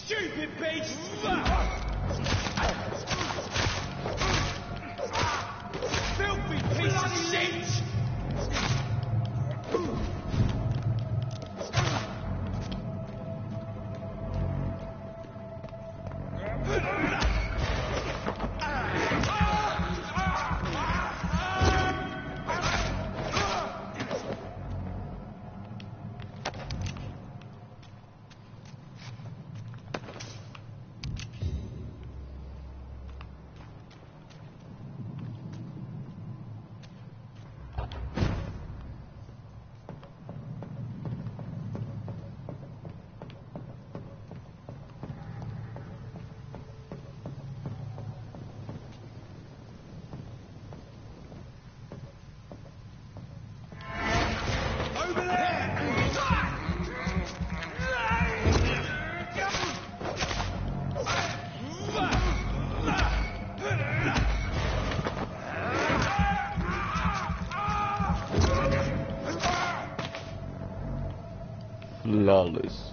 Stupid beast! Filthy piece of shit! Flawless.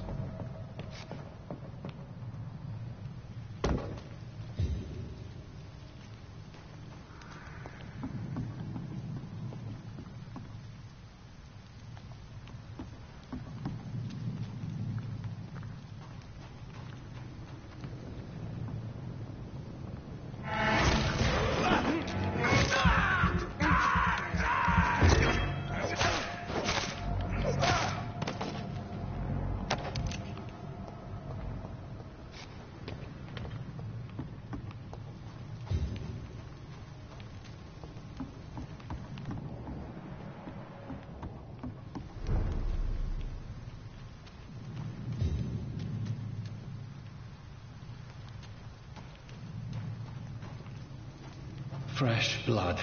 Fresh blood.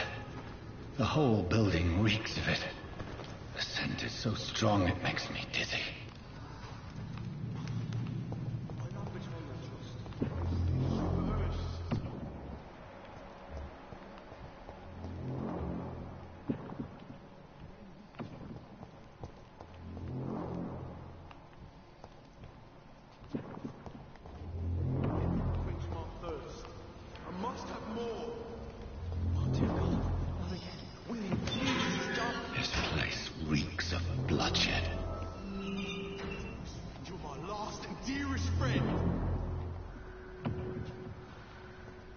The whole building reeks of it. The scent is so strong it makes me dizzy. This place reeks of bloodshed. You're my last and dearest friend.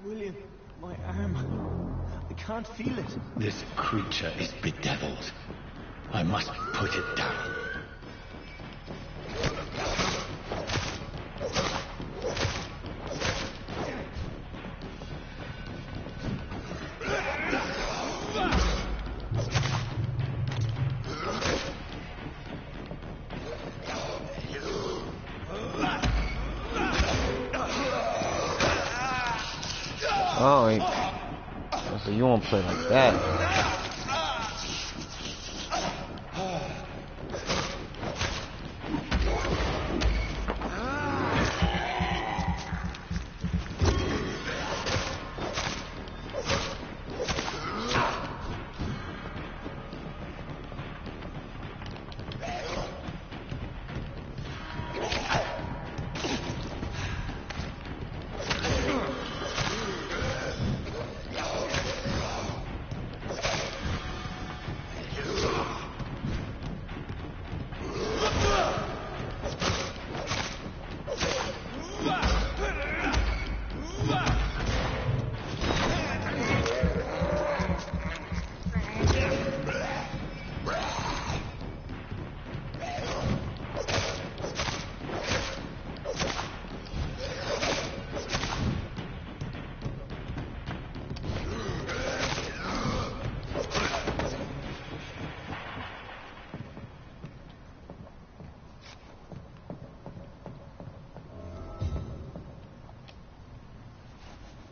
William, my arm. I can't feel it. This creature is bedeviled. I must put it down. Oh, so you won't play like that.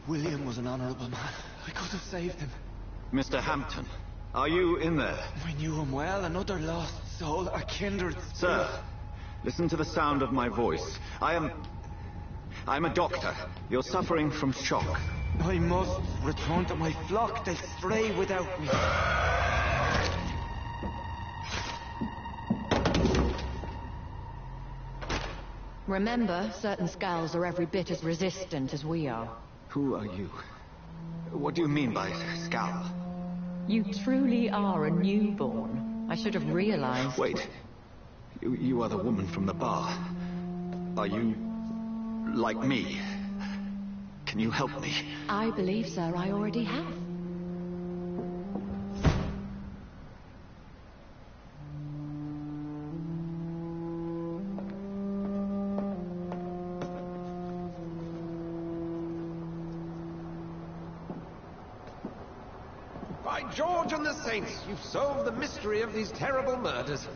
William was an honourable man. I could have saved him. Mr. Hampton, are you in there? We knew him well, another lost soul, a kindred spirit. Sir, listen to the sound of my voice. I'm a doctor. You're suffering from shock. I must return to my flock. They'll stray without me. Remember, certain skulls are every bit as resistant as we are. Who are you? What do you mean by Scal? You truly are a newborn. I should have realized. Wait. You are the woman from the bar. Are you... like me? Can you help me? I believe, sir, I already have. By George and the Saints, you've solved the mystery of these terrible murders.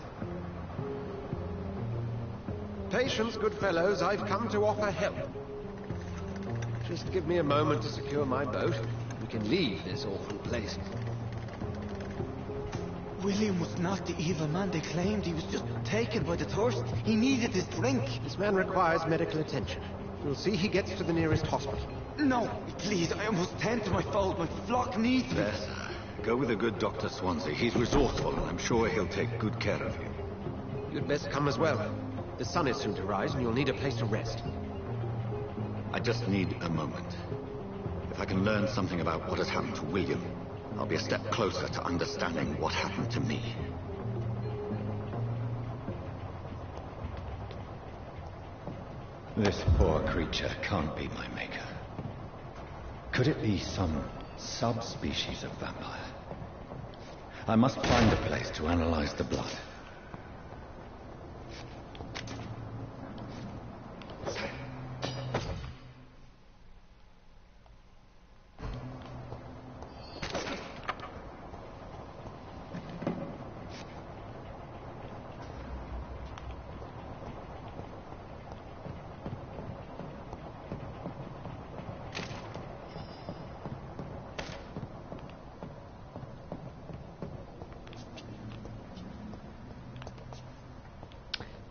Patience, good fellows, I've come to offer help. Just give me a moment to secure my boat. We can leave this awful place. William was not the evil man they claimed. He was just taken by the thirst. He needed his drink. This man requires medical attention. You'll see he gets to the nearest hospital. No, please, I must tend to my fold. My flock needs me. There, sir. Go with a good Dr. Swansea. He's resourceful, and I'm sure he'll take good care of you. You'd best come as well. The sun is soon to rise, and you'll need a place to rest. I just need a moment. If I can learn something about what has happened to William, I'll be a step closer to understanding what happened to me. This poor creature can't be my maker. Could it be some subspecies of vampire? I must find a place to analyze the blood.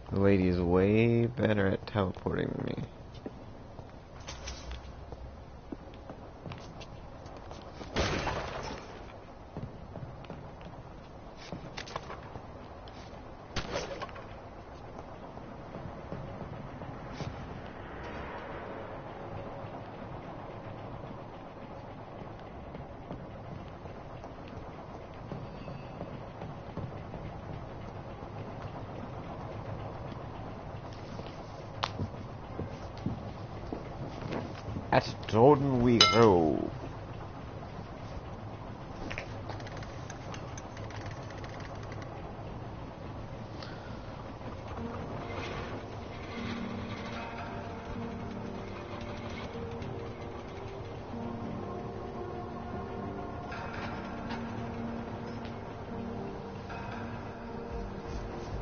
The lady is way better at teleporting than me. At Jordan we go.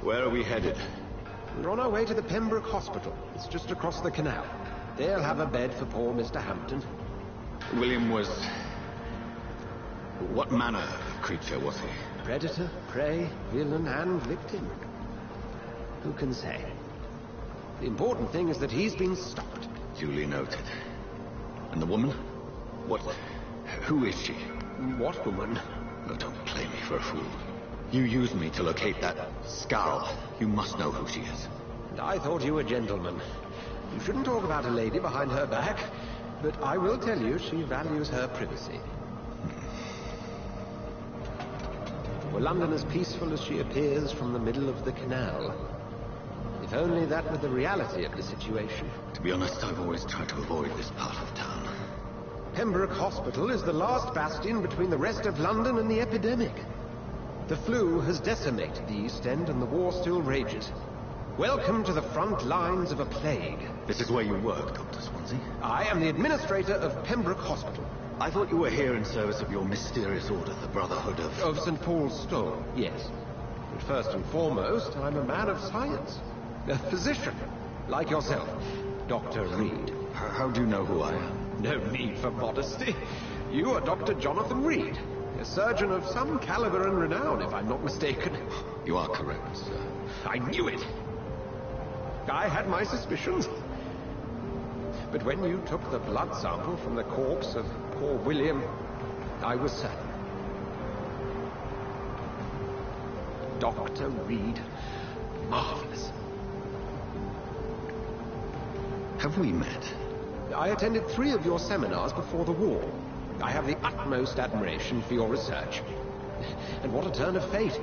Where are we headed? We're on our way to the Pembroke Hospital. It's just across the canal. They'll have a bed for poor Mr. Hampton. William was... what manner of creature was he? Predator, prey, villain, and victim. Who can say? The important thing is that he's been stopped. Duly noted. And the woman? What... who is she? What woman? Oh, don't play me for a fool. You used me to locate that Scal. You must know who she is. And I thought you a gentleman. You shouldn't talk about a lady behind her back, but I will tell you she values her privacy. Were London as peaceful as she appears from the middle of the canal? If only that were the reality of the situation. To be honest, I've always tried to avoid this part of town. Pembroke Hospital is the last bastion between the rest of London and the epidemic. The flu has decimated the East End and the war still rages. Welcome to the front lines of a plague. This is where you work, Dr. Swansea? I am the administrator of Pembroke Hospital. I thought you were here in service of your mysterious order, the Brotherhood of... Of St. Paul's Stone, yes. But first and foremost, I'm a man of science. A physician, like yourself, Dr. Reed. How do you know who I am? No need for modesty. You are Dr. Jonathan Reed, a surgeon of some caliber and renown, if I'm not mistaken. You are correct, sir. I knew it. I had my suspicions. But when you took the blood sample from the corpse of poor William, I was certain. Dr. Reed, marvelous. Have we met? I attended 3 of your seminars before the war. I have the utmost admiration for your research. And what a turn of fate.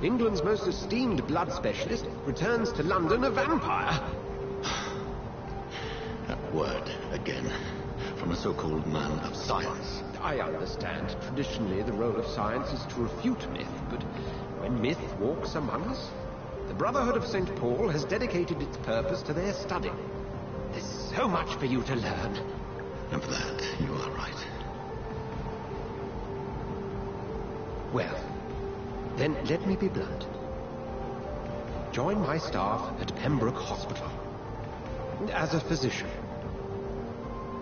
England's most esteemed blood specialist returns to London a vampire. That word, again, from a so-called man of science. I understand. Traditionally, the role of science is to refute myth, but when myth walks among us, the Brotherhood of St. Paul has dedicated its purpose to their study. There's so much for you to learn. Of that, you are right. Well, then let me be blunt. Join my staff at Pembroke Hospital. As a physician.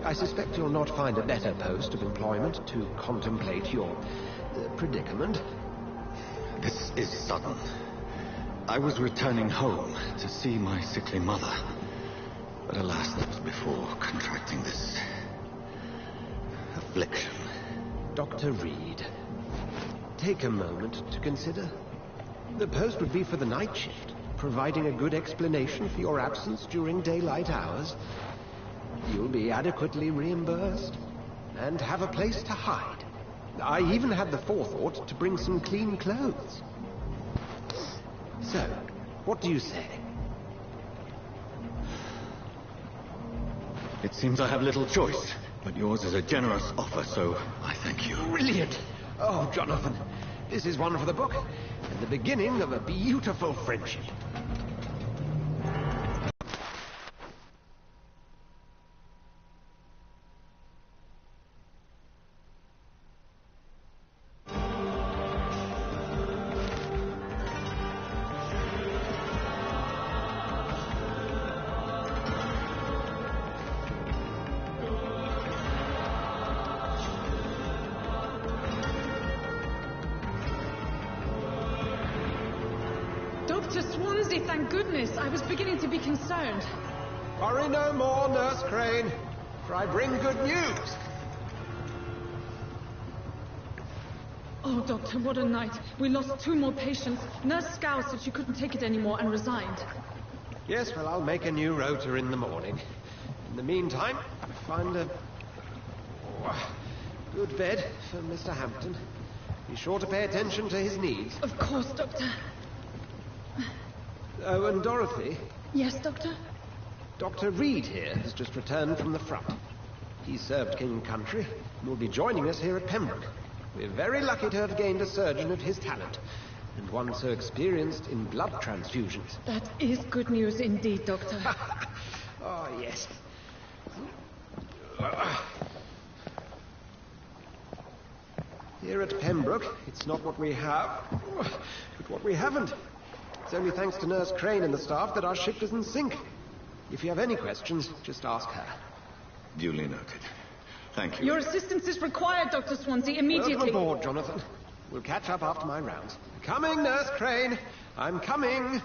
I suspect you'll not find a better post of employment to contemplate your predicament. This is sudden. I was returning home to see my sickly mother. But alas, that was before contracting this affliction. Dr. Reed, take a moment to consider. The post would be for the night shift, providing a good explanation for your absence during daylight hours. You'll be adequately reimbursed and have a place to hide. I even had the forethought to bring some clean clothes. So, what do you say? It seems I have little choice, but yours is a generous offer, so I thank you. Brilliant! Oh, Jonathan, this is one for the book, and the beginning of a beautiful friendship. Dr. Swansea, thank goodness. I was beginning to be concerned. Worry no more, Nurse Crane, for I bring good news. Oh, Doctor, what a night. We lost 2 more patients. Nurse Scow said she couldn't take it anymore and resigned. Yes, well, I'll make a new rota in the morning. In the meantime, find a good bed for Mr. Hampton. Be sure to pay attention to his needs. Of course, Doctor. Oh, and Dorothy? Yes, Doctor? Dr. Reed here has just returned from the front. He served King and Country and will be joining us here at Pembroke. We're very lucky to have gained a surgeon of his talent, and one so experienced in blood transfusions. That is good news indeed, Doctor. Oh, yes. Here at Pembroke, it's not what we have, but what we haven't. It's only thanks to Nurse Crane and the staff that our ship doesn't sink. If you have any questions, just ask her. Duly noted. Thank you. Your assistance is required, Dr. Swansea, immediately. Welcome aboard, Jonathan. We'll catch up after my rounds. Coming, Nurse Crane. I'm coming.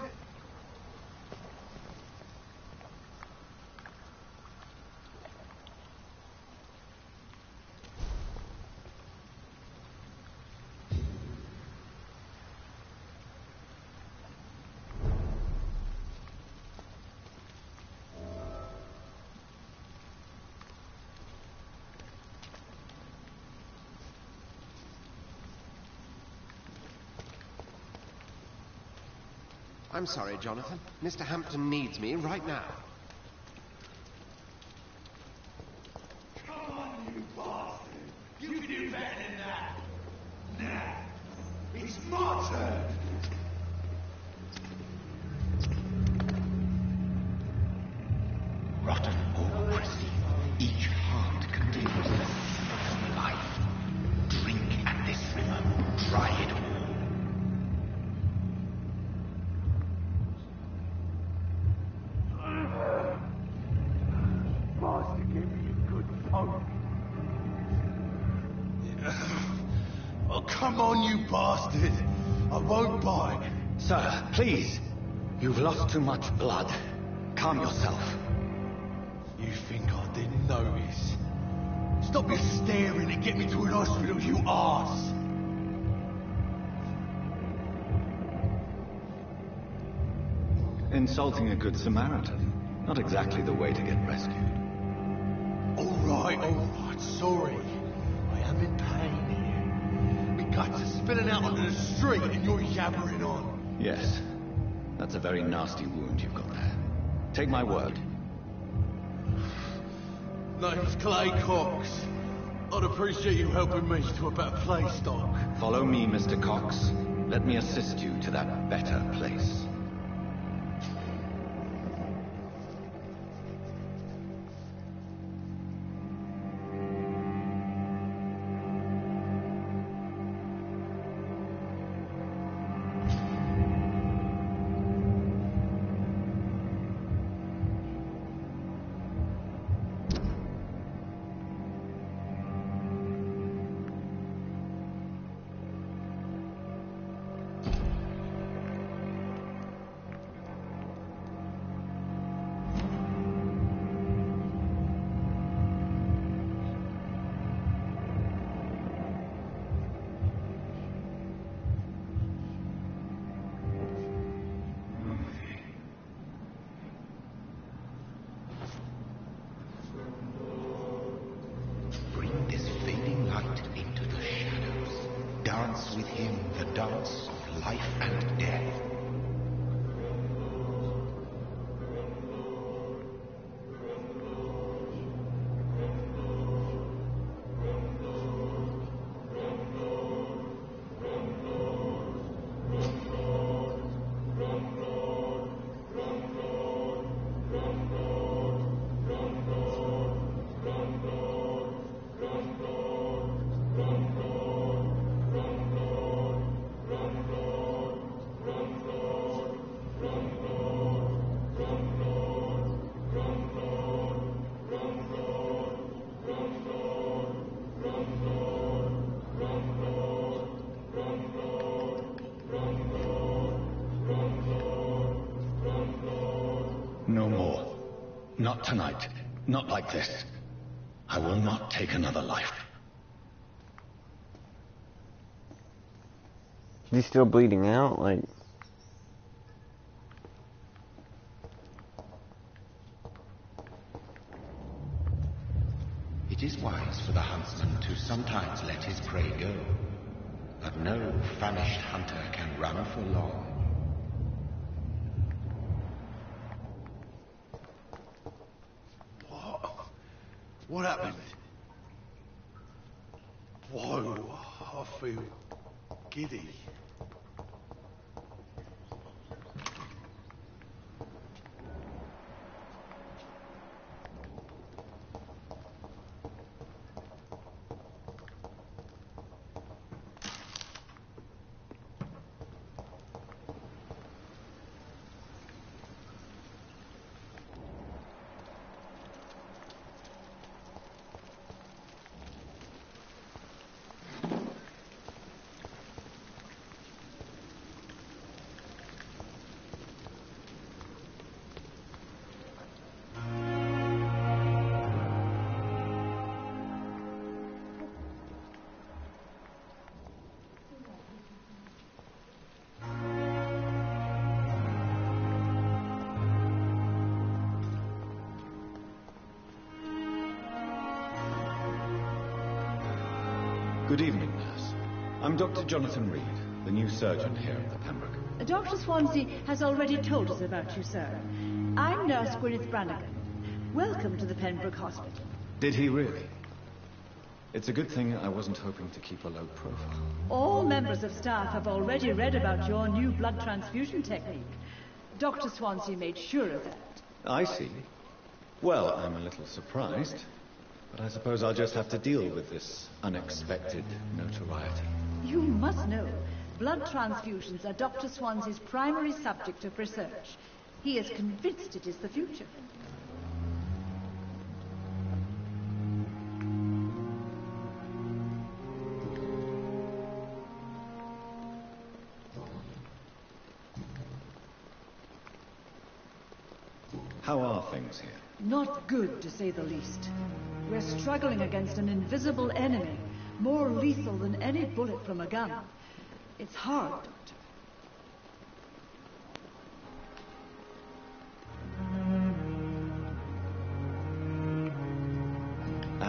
I'm sorry, Jonathan. Mr. Hampton needs me right now. Come on, you bastard! You can do better than that! Now, it's my turn! Rotten or pristine, each heart contains life. Drink at this river, try it all. Master, give me a good poke. Oh, come on, you bastard! I won't bite. Sir, please. You've lost too much blood. Calm yourself. You think I didn't notice? Stop your staring and get me to an hospital, you arse! Insulting a good Samaritan. Not exactly the way to get rescued. Alright, sorry. I am in pain here. My guts are spilling out onto the street and you're yabbering on. Yes. That's a very nasty wound you've got there. Take my word. Name's Clay Cox. I'd appreciate you helping me to a better place, Doc. Follow me, Mr. Cox. Let me assist you to that better place. Bring this fading light into the shadows. Dance with him the dance of life and death. No more. Not tonight. Not like this. I will not take another life. He's still bleeding out, like... It is wise for the huntsman to sometimes let his prey go, but no famished hunter can run for long. What happened? Whoa, I feel giddy. Good evening, nurse. I'm Dr. Jonathan Reed, the new surgeon here at the Pembroke. Dr. Swansea has already told us about you, sir. I'm Nurse Gwyneth Brannigan. Welcome to the Pembroke Hospital. Did he really? It's a good thing I wasn't hoping to keep a low profile. All members of staff have already read about your new blood transfusion technique. Dr. Swansea made sure of that. I see. Well, I'm a little surprised, but I suppose I'll just have to deal with this unexpected notoriety. You must know, blood transfusions are Dr. Swansea's primary subject of research. He is convinced it is the future. How are things here? Not good, to say the least. We're struggling against an invisible enemy, more lethal than any bullet from a gun. It's hard, Doctor.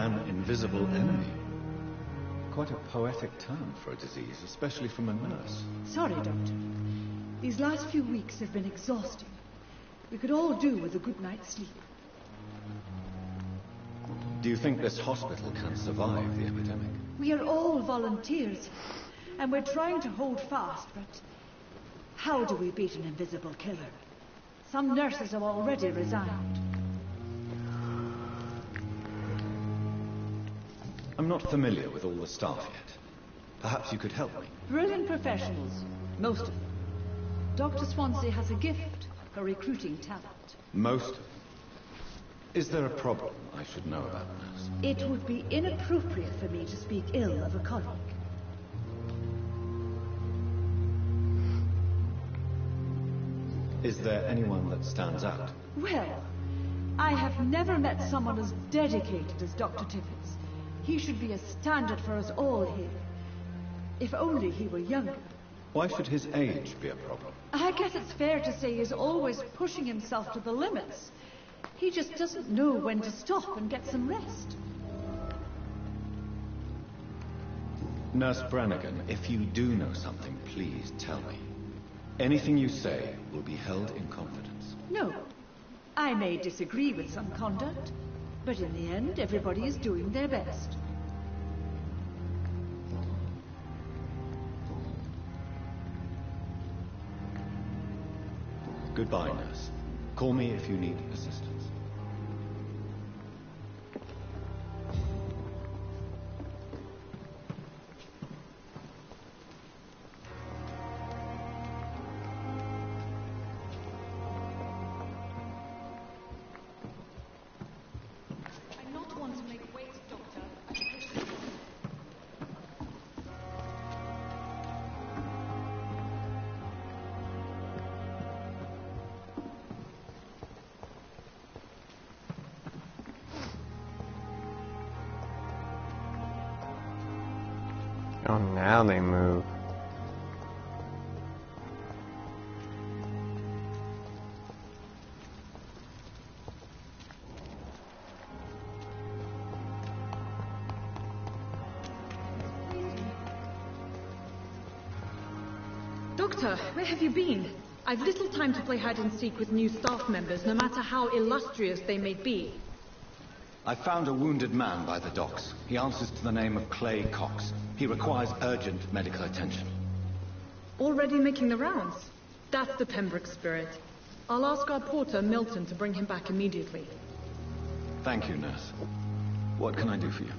An invisible enemy. Quite a poetic term for a disease, especially from a nurse. Sorry, Doctor. These last few weeks have been exhausting. We could all do with a good night's sleep. Do you think this hospital can survive the epidemic? We are all volunteers, and we're trying to hold fast, but how do we beat an invisible killer? Some nurses have already resigned. I'm not familiar with all the staff yet. Perhaps you could help me. Brilliant professionals, most of them. Dr. Swansea has a gift for recruiting talent. Most of them. Is there a problem I should know about, nurse? It would be inappropriate for me to speak ill of a colleague. Is there anyone that stands out? Well, I have never met someone as dedicated as Dr. Tippett. He should be a standard for us all here. If only he were younger. Why should his age be a problem? I guess it's fair to say he's always pushing himself to the limits. He just doesn't know when to stop and get some rest. Nurse Brannigan, if you do know something, please tell me. Anything you say will be held in confidence. No. I may disagree with some conduct, but in the end, everybody is doing their best. Goodbye, nurse. Call me if you need assistance. I'm not one to make waste, Doctor. Oh, now they move. Doctor, where have you been? I've little time to play hide and seek with new staff members, no matter how illustrious they may be. I found a wounded man by the docks. He answers to the name of Clay Cox. He requires urgent medical attention. Already making the rounds? That's the Pembroke spirit. I'll ask our porter, Milton, to bring him back immediately. Thank you, nurse. What can I do for you?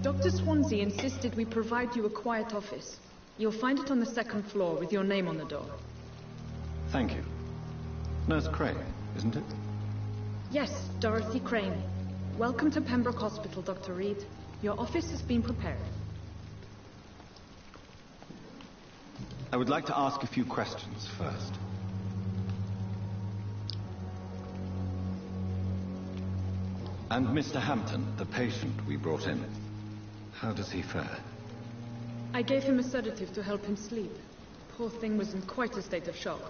Dr. Swansea insisted we provide you a quiet office. You'll find it on the second floor with your name on the door. Thank you. Nurse Crane, isn't it? Yes, Dorothy Crane. Welcome to Pembroke Hospital, Dr. Reed. Your office has been prepared. I would like to ask a few questions first. And Mr. Hampton, the patient we brought in, how does he fare? I gave him a sedative to help him sleep. Poor thing was in quite a state of shock.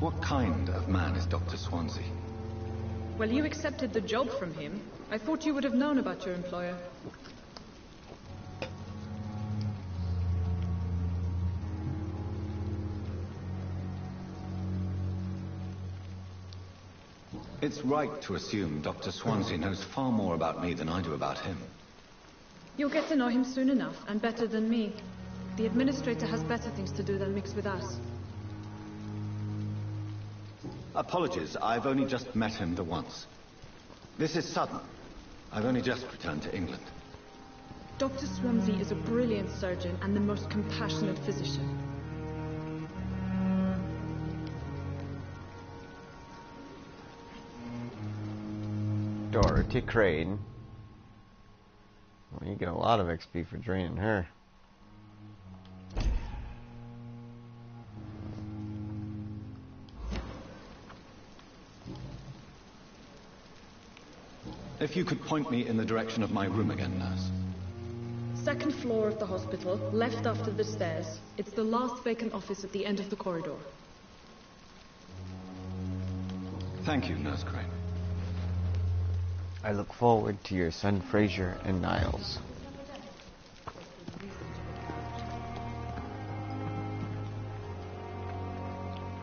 What kind of man is Dr. Swansea? Well, you accepted the job from him. I thought you would have known about your employer. It's right to assume Dr. Swansea knows far more about me than I do about him. You'll get to know him soon enough, and better than me. The administrator has better things to do than mix with us. Apologies, I've only just met him the once. This is sudden. I've only just returned to England. Dr. Swansea is a brilliant surgeon and the most compassionate physician. Dorothy Crane. Well, you get a lot of XP for draining her. If you could point me in the direction of my room again, nurse. Second floor of the hospital, left after the stairs. It's the last vacant office at the end of the corridor. Thank you, Nurse Crane. I look forward to your son Fraser and Niles.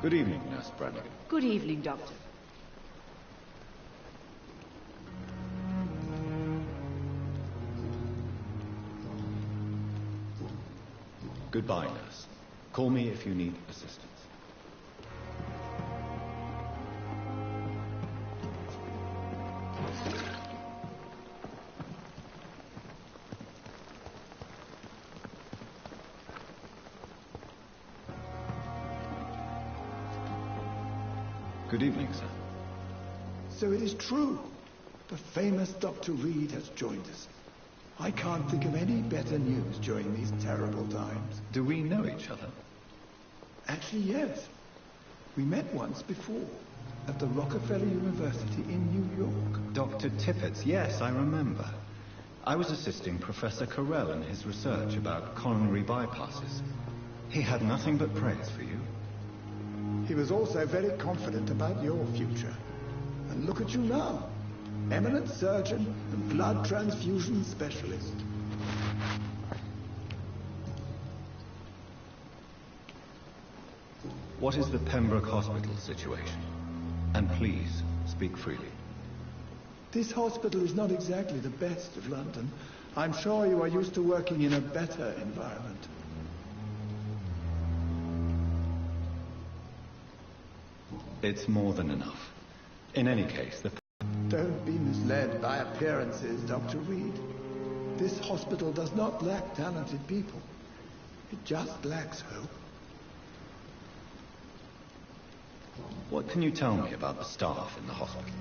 Good evening, Nurse Brannigan. Good evening, Doctor. Goodbye, nurse. Call me if you need assistance. Good evening, sir. So it is true. The famous Dr. Reed has joined us. I can't think of any better news during these terrible times. Do we know each other? Actually, yes. We met once before, at the Rockefeller University in New York. Dr. Tippett, yes, I remember. I was assisting Professor Carell in his research about coronary bypasses. He had nothing but praise for you. He was also very confident about your future. And look at you now. Eminent surgeon and blood transfusion specialist. What is the Pembroke Hospital situation? And please, speak freely. This hospital is not exactly the best of London. I'm sure you are used to working in a better environment. It's more than enough. In any case, the... Don't be misled by appearances, Dr. Reed. This hospital does not lack talented people. It just lacks hope. What can you tell me about the staff in the hospital?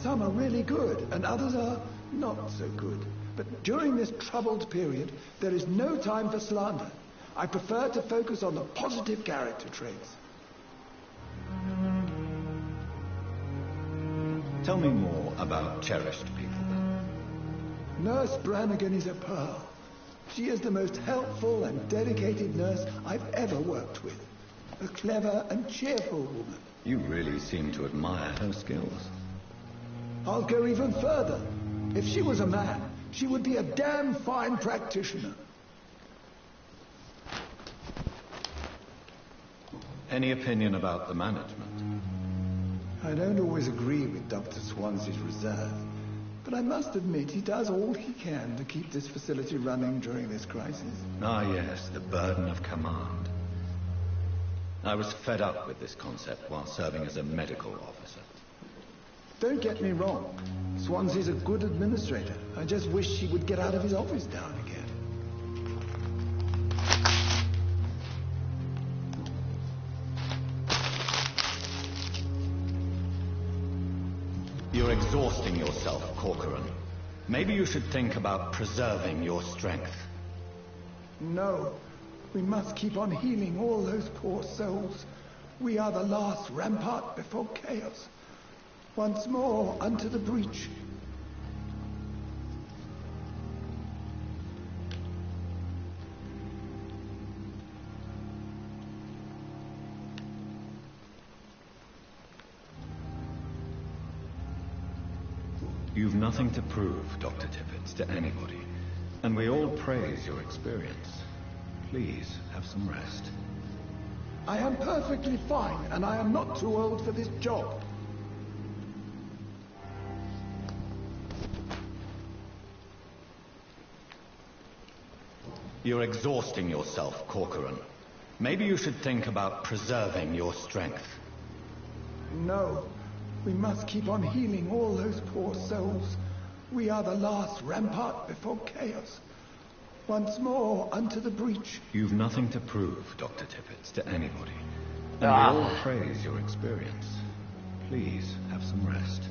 Some are really good, and others are not so good. But during this troubled period, there is no time for slander. I prefer to focus on the positive character traits. Tell me more about cherished people, then. Nurse Brannigan is a pearl. She is the most helpful and dedicated nurse I've ever worked with. A clever and cheerful woman. You really seem to admire her skills. I'll go even further. If she was a man, she would be a damn fine practitioner. Any opinion about the management? I don't always agree with Dr. Swansea's reserve, but I must admit he does all he can to keep this facility running during this crisis. Ah, yes, the burden of command. I was fed up with this concept while serving as a medical officer. Don't get me wrong. Swansea's a good administrator. I just wish he would get out of his office now and again. You're exhausting yourself, Corcoran. Maybe you should think about preserving your strength. No. We must keep on healing all those poor souls. We are the last rampart before chaos. Once more unto the breach. You've nothing to prove, Dr. Tippett, to anybody. And we all praise your experience. Please, have some rest. I am perfectly fine, and I am not too old for this job. You're exhausting yourself, Corcoran. Maybe you should think about preserving your strength. No. We must keep on healing all those poor souls. We are the last rampart before chaos. Once more unto the breach. You've nothing to prove, Dr. Tippett, to anybody. And we all praise your experience. Please, have some rest.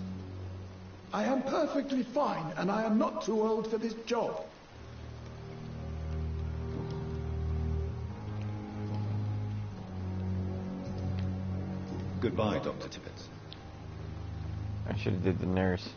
I am perfectly fine, and I am not too old for this job. Goodbye, Dr. Tippett. I should have did the nurse.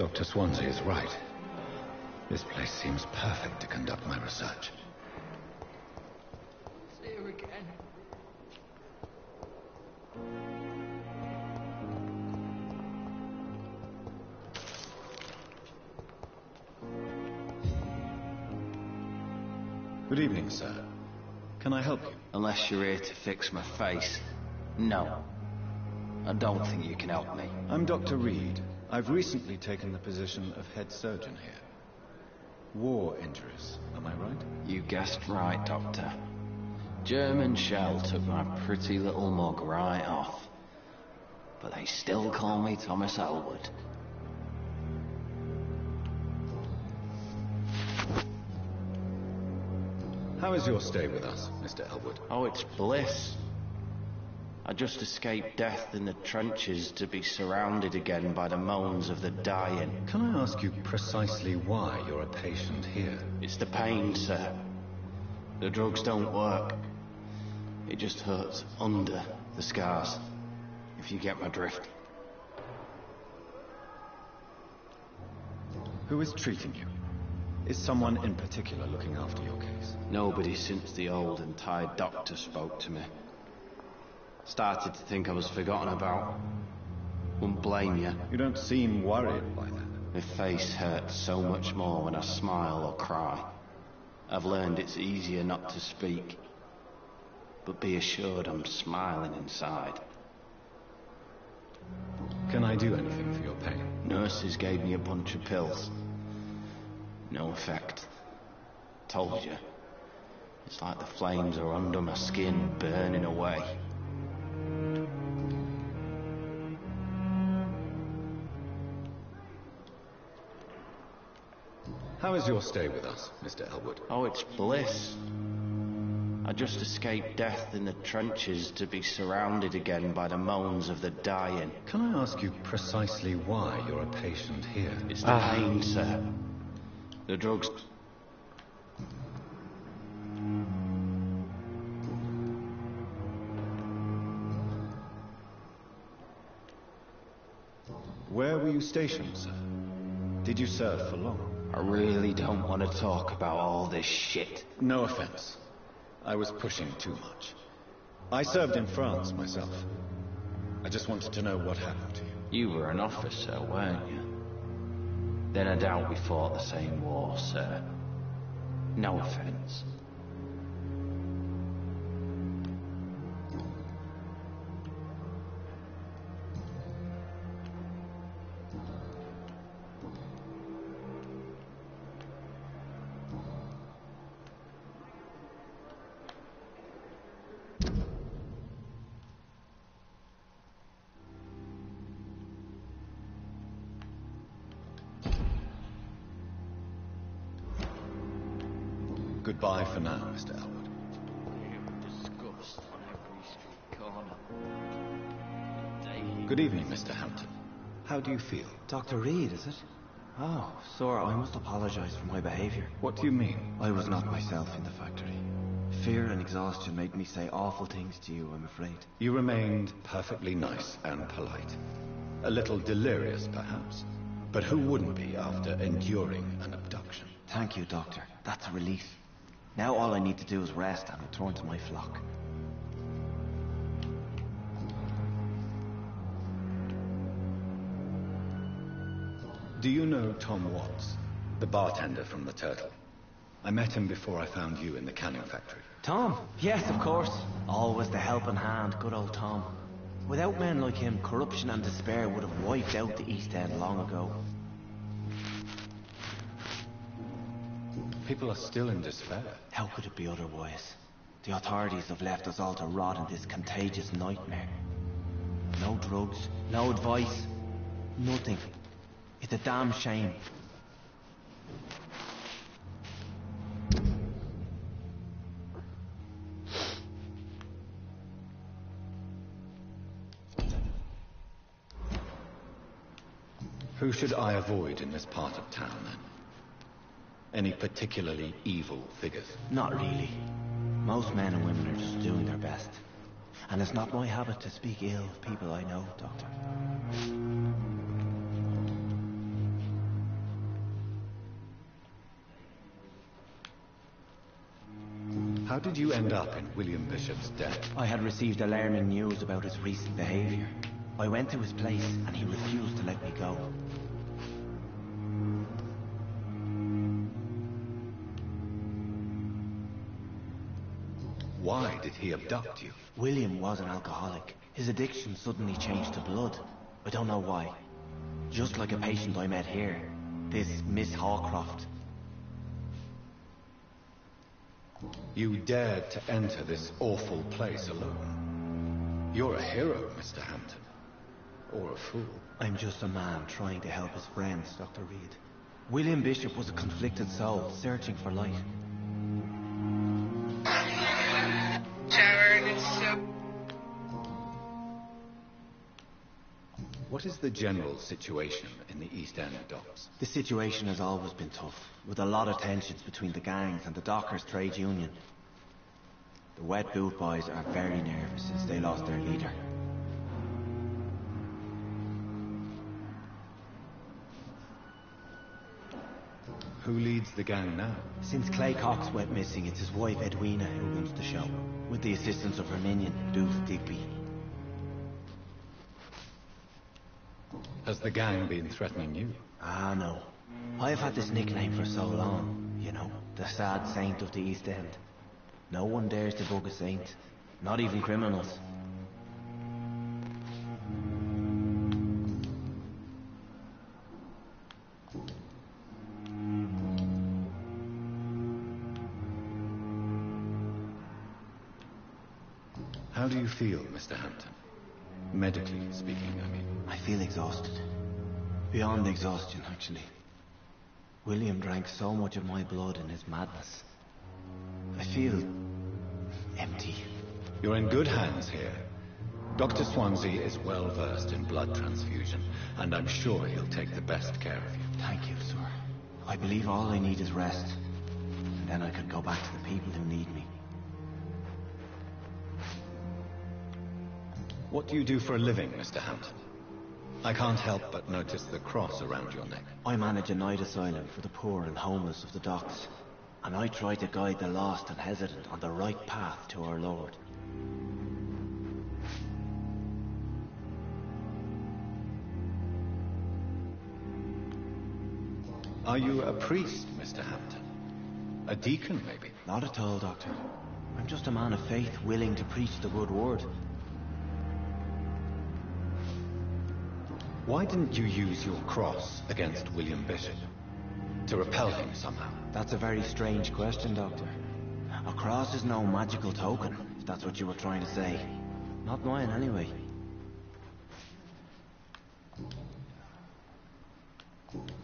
Dr. Swansea is right. This place seems perfect to conduct my research. See her again. Good evening, sir. Can I help you? Unless you're here to fix my face. No. I don't think you can help me. I'm Dr. Reed. I've recently taken the position of head surgeon here. War injuries, am I right? You guessed right, Doctor. German shell took my pretty little mug right off. But they still call me Thomas Elwood. How is your stay with us, Mr. Elwood? Oh, it's bliss. I just escaped death in the trenches to be surrounded again by the moans of the dying. Can I ask you precisely why you're a patient here? It's the pain, sir. The drugs don't work. It just hurts under the scars, if you get my drift. Who is treating you? Is someone in particular looking after your case? Nobody since the old and tired doctor spoke to me. Started to think I was forgotten about. Wouldn't blame you. You don't seem worried by that. My face hurts so much more when I smile or cry. I've learned it's easier not to speak. But be assured I'm smiling inside. Can I do anything for your pain? Nurses gave me a bunch of pills. No effect. Told you. It's like the flames are under my skin, burning away. How is your stay with us, Mr. Elwood? Oh, it's bliss. I just escaped death in the trenches to be surrounded again by the moans of the dying. Can I ask you precisely why you're a patient here? It's the pain, sir. The drugs... Where were you stationed, sir? Did you serve for long? I really don't want to talk about all this shit. No offense. I was pushing too much. I served in France myself. I just wanted to know what happened to you. You were an officer, weren't you? Then I doubt we fought the same war, sir. No offense. Goodbye for now, Mr. Elwood. Disgust on every street corner. Good evening, Mr. Hampton. How do you feel? Dr. Reed, is it? Oh, sir, I must apologize for my behavior. What do you mean? I was not myself in the factory. Fear and exhaustion made me say awful things to you, I'm afraid. You remained perfectly nice and polite. A little delirious, perhaps. But who wouldn't be after enduring an abduction? Thank you, Doctor. That's a relief. Now all I need to do is rest and return to my flock. Do you know Tom Watts, the bartender from the Turtle? I met him before I found you in the canning factory. Tom? Yes, of course. Always the helping hand, good old Tom. Without men like him, corruption and despair would have wiped out the East End long ago. People are still in despair. How could it be otherwise? The authorities have left us all to rot in this contagious nightmare. No drugs, no advice, nothing. It's a damn shame. Who should I avoid in this part of town, then? Any particularly evil figures? Not really. Most men and women are just doing their best. And it's not my habit to speak ill of people I know, Doctor. How did you end up in William Bishop's den? I had received alarming news about his recent behavior. I went to his place and he refused to let me go. Why did he abduct you? William was an alcoholic. His addiction suddenly changed to blood. I don't know why. Just like a patient I met here. This Miss Hawcroft. You dared to enter this awful place alone. You're a hero, Mr. Hampton. Or a fool. I'm just a man trying to help his friends, Dr. Reed. William Bishop was a conflicted soul, searching for light. What is the general situation in the East End docks? The situation has always been tough, with a lot of tensions between the gangs and the dockers' trade union. The Wet Boot Boys are very nervous since they lost their leader. Who leads the gang now? Since Clay Cox went missing, it's his wife Edwina who runs the show, with the assistance of her minion, Doof Digby. Has the gang been threatening you? Ah, no. I've had this nickname for so long, you know, the sad saint of the East End. No one dares to bug a saint, not even criminals. How do you feel, Mr. Hampton? Medically speaking, I mean. I feel exhausted. Beyond exhaustion, actually. William drank so much of my blood in his madness. I feel empty. You're in good hands here. Dr. Swansea is well versed in blood transfusion, and I'm sure he'll take the best care of you. Thank you, sir. I believe all I need is rest, and then I can go back to the people who need me. What do you do for a living, Mr. Hampton? I can't help but notice the cross around your neck. I manage a night asylum for the poor and homeless of the docks, and I try to guide the lost and hesitant on the right path to our Lord. Are you a priest, Mr. Hampton? A deacon, maybe? Not at all, Doctor. I'm just a man of faith, willing to preach the good word. Why didn't you use your cross against William Bishop? To repel him somehow? That's a very strange question, Doctor. A cross is no magical token, if that's what you were trying to say. Not mine, anyway.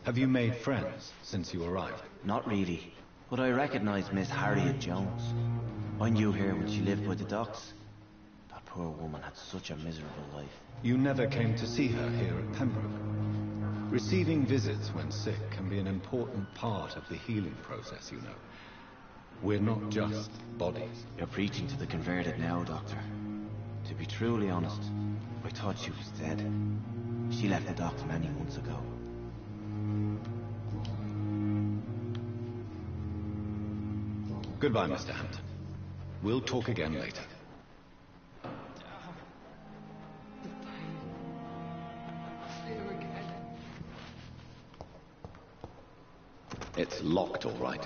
Have you made friends since you arrived? Not really, but I recognize Miss Harriet Jones. I knew her when she lived by the docks. That poor woman had such a miserable life. You never came to see her here at Pembroke. Receiving visits when sick can be an important part of the healing process, you know. We're not just bodies. You're preaching to the converted now, Doctor. To be truly honest, I thought she was dead. She left the docks many months ago. Goodbye, Mr. Hampton. We'll talk again later. It's locked, all right.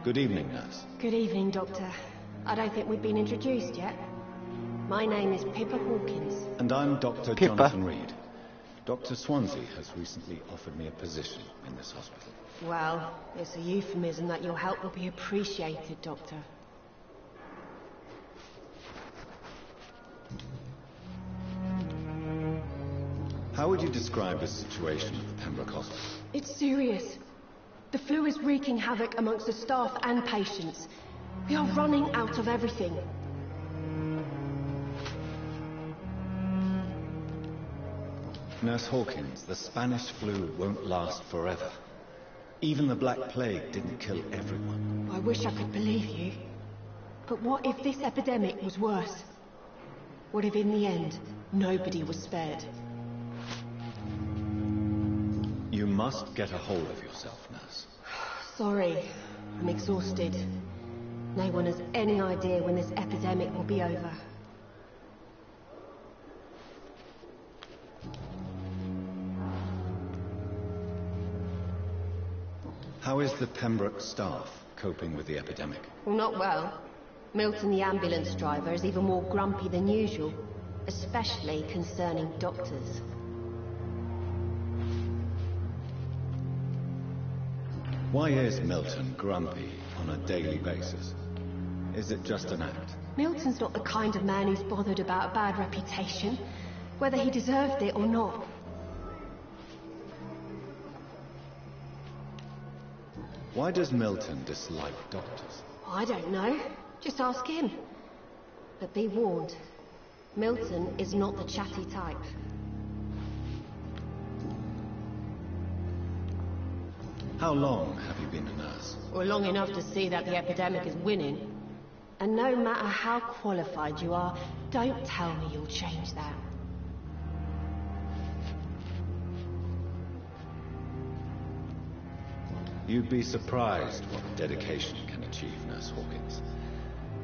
Good evening, nurse. Good evening, Doctor. I don't think we've been introduced yet. My name is Pippa Hawkins. And I'm Dr. Pippa. Jonathan Reed. Dr. Swansea has recently offered me a position in this hospital. Well, it's a euphemism that your help will be appreciated, Doctor. How would you describe the situation at the Pembroke Hospital? It's serious. The flu is wreaking havoc amongst the staff and patients. We are running out of everything. Nurse Hawkins, the Spanish flu won't last forever. Even the Black Plague didn't kill everyone. I wish I could believe you. But what if this epidemic was worse? What if in the end, Nobody was spared. You must get a hold of yourself, nurse. Sorry, I'm exhausted. No one has any idea when this epidemic will be over. How is the Pembroke staff coping with the epidemic? Well, not well. Milton, the ambulance driver, is even more grumpy than usual, especially concerning doctors. Why is Milton grumpy on a daily basis? Is it just an act? Milton's not the kind of man who's bothered about a bad reputation, whether he deserved it or not. Why does Milton dislike doctors? I don't know. Just ask him. But be warned, Milton is not the chatty type. How long have you been a nurse? Well, long enough to see that the epidemic is winning. And no matter how qualified you are, don't tell me you'll change that. You'd be surprised what dedication can achieve, Nurse Hawkins.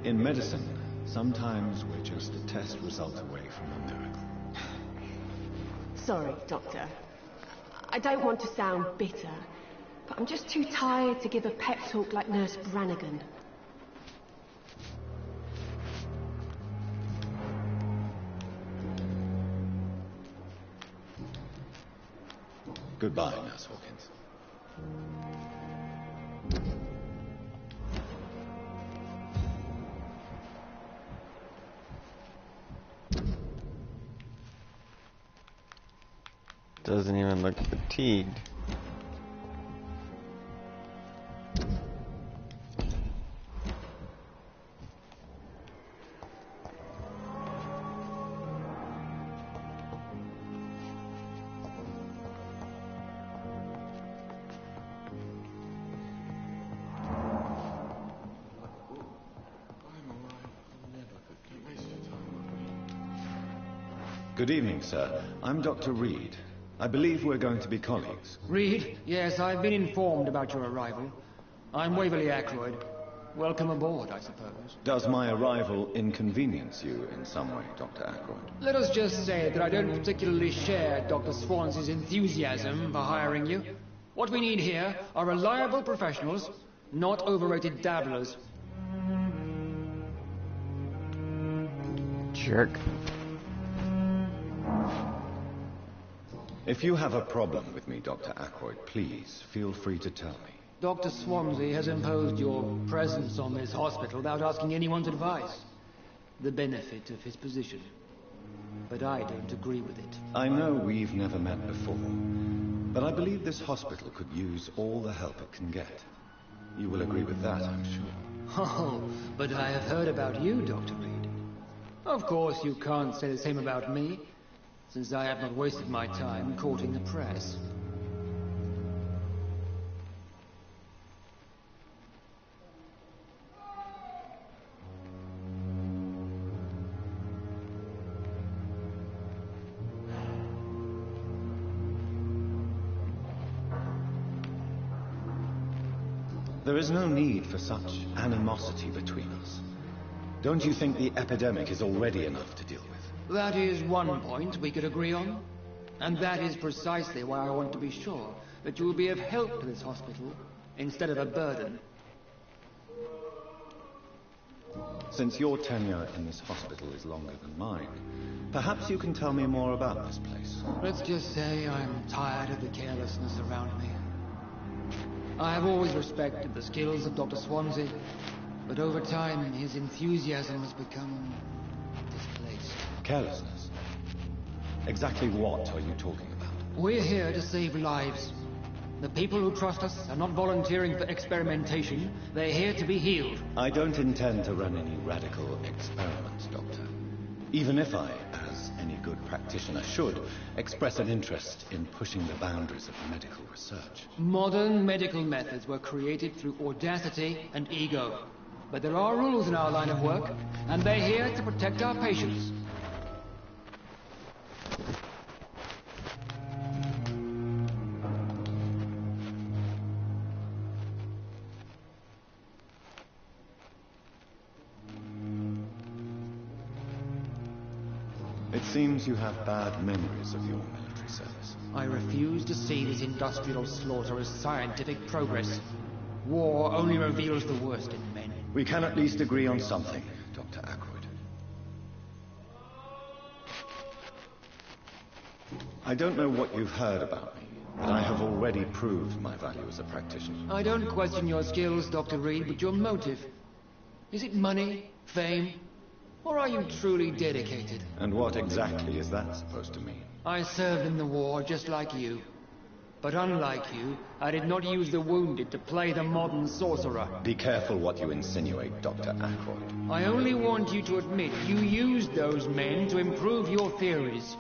In medicine, sometimes we're just a test result away from a miracle. Sorry, Doctor. I don't want to sound bitter, but I'm just too tired to give a pep talk like Nurse Brannigan. Goodbye, Nurse Hawkins. Doesn't even look fatigued. Good evening, sir. I'm Dr. Reed. I believe we're going to be colleagues. Reed? Yes, I've been informed about your arrival. I'm Waverly Ackroyd. Welcome aboard, I suppose. Does my arrival inconvenience you in some way, Dr. Ackroyd? Let us just say that I don't particularly share Dr. Swans's enthusiasm for hiring you. What we need here are reliable professionals, not overrated dabblers. Jerk. If you have a problem with me, Dr. Ackroyd, please feel free to tell me. Dr. Swansea has imposed your presence on this hospital without asking anyone's advice. The benefit of his position. But I don't agree with it. I know we've never met before, but I believe this hospital could use all the help it can get. You will agree with that, I'm sure. Oh, but I have heard about you, Dr. Reed. Of course, you can't say the same about me, since I have not wasted my time courting the press. There is no need for such animosity between us. Don't you think the epidemic is already enough to deal with? That is one point we could agree on. And that is precisely why I want to be sure that you will be of help to this hospital instead of a burden. Since your tenure in this hospital is longer than mine, perhaps you can tell me more about this place. Let's just say I'm tired of the carelessness around me. I have always respected the skills of Dr. Swansea, but over time his enthusiasm has become displaced. Carelessness? Exactly what are you talking about? We're here to save lives. The people who trust us are not volunteering for experimentation. They're here to be healed. I don't intend to run any radical experiments, Doctor. Even if I, as any good practitioner should, express an interest in pushing the boundaries of medical research. Modern medical methods were created through audacity and ego. But there are rules in our line of work, and they're here to protect our patients. It seems you have bad memories of your military service. I refuse to see this industrial slaughter as scientific progress. War only reveals the worst in men. We can at least agree on something, Dr. Ackroyd. I don't know what you've heard about me, but I have already proved my value as a practitioner. I don't question your skills, Dr. Reed, but your motive. Is it money, fame, or are you truly dedicated? And what exactly is that supposed to mean? I served in the war just like you. But unlike you, I did not use the wounded to play the modern sorcerer. Be careful what you insinuate, Dr. Ackroyd. I only want you to admit you used those men to improve your theories.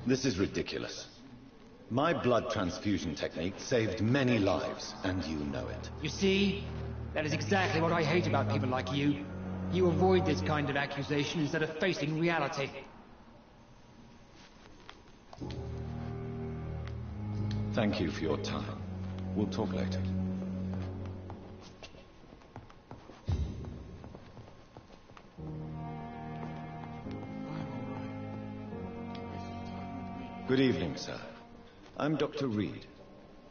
This is ridiculous. My blood transfusion technique saved many lives, and you know it. You see? That is exactly what I hate about people like you. You avoid this kind of accusation instead of facing reality. Thank you for your time. We'll talk later. Good evening, sir. I'm Dr. Reed.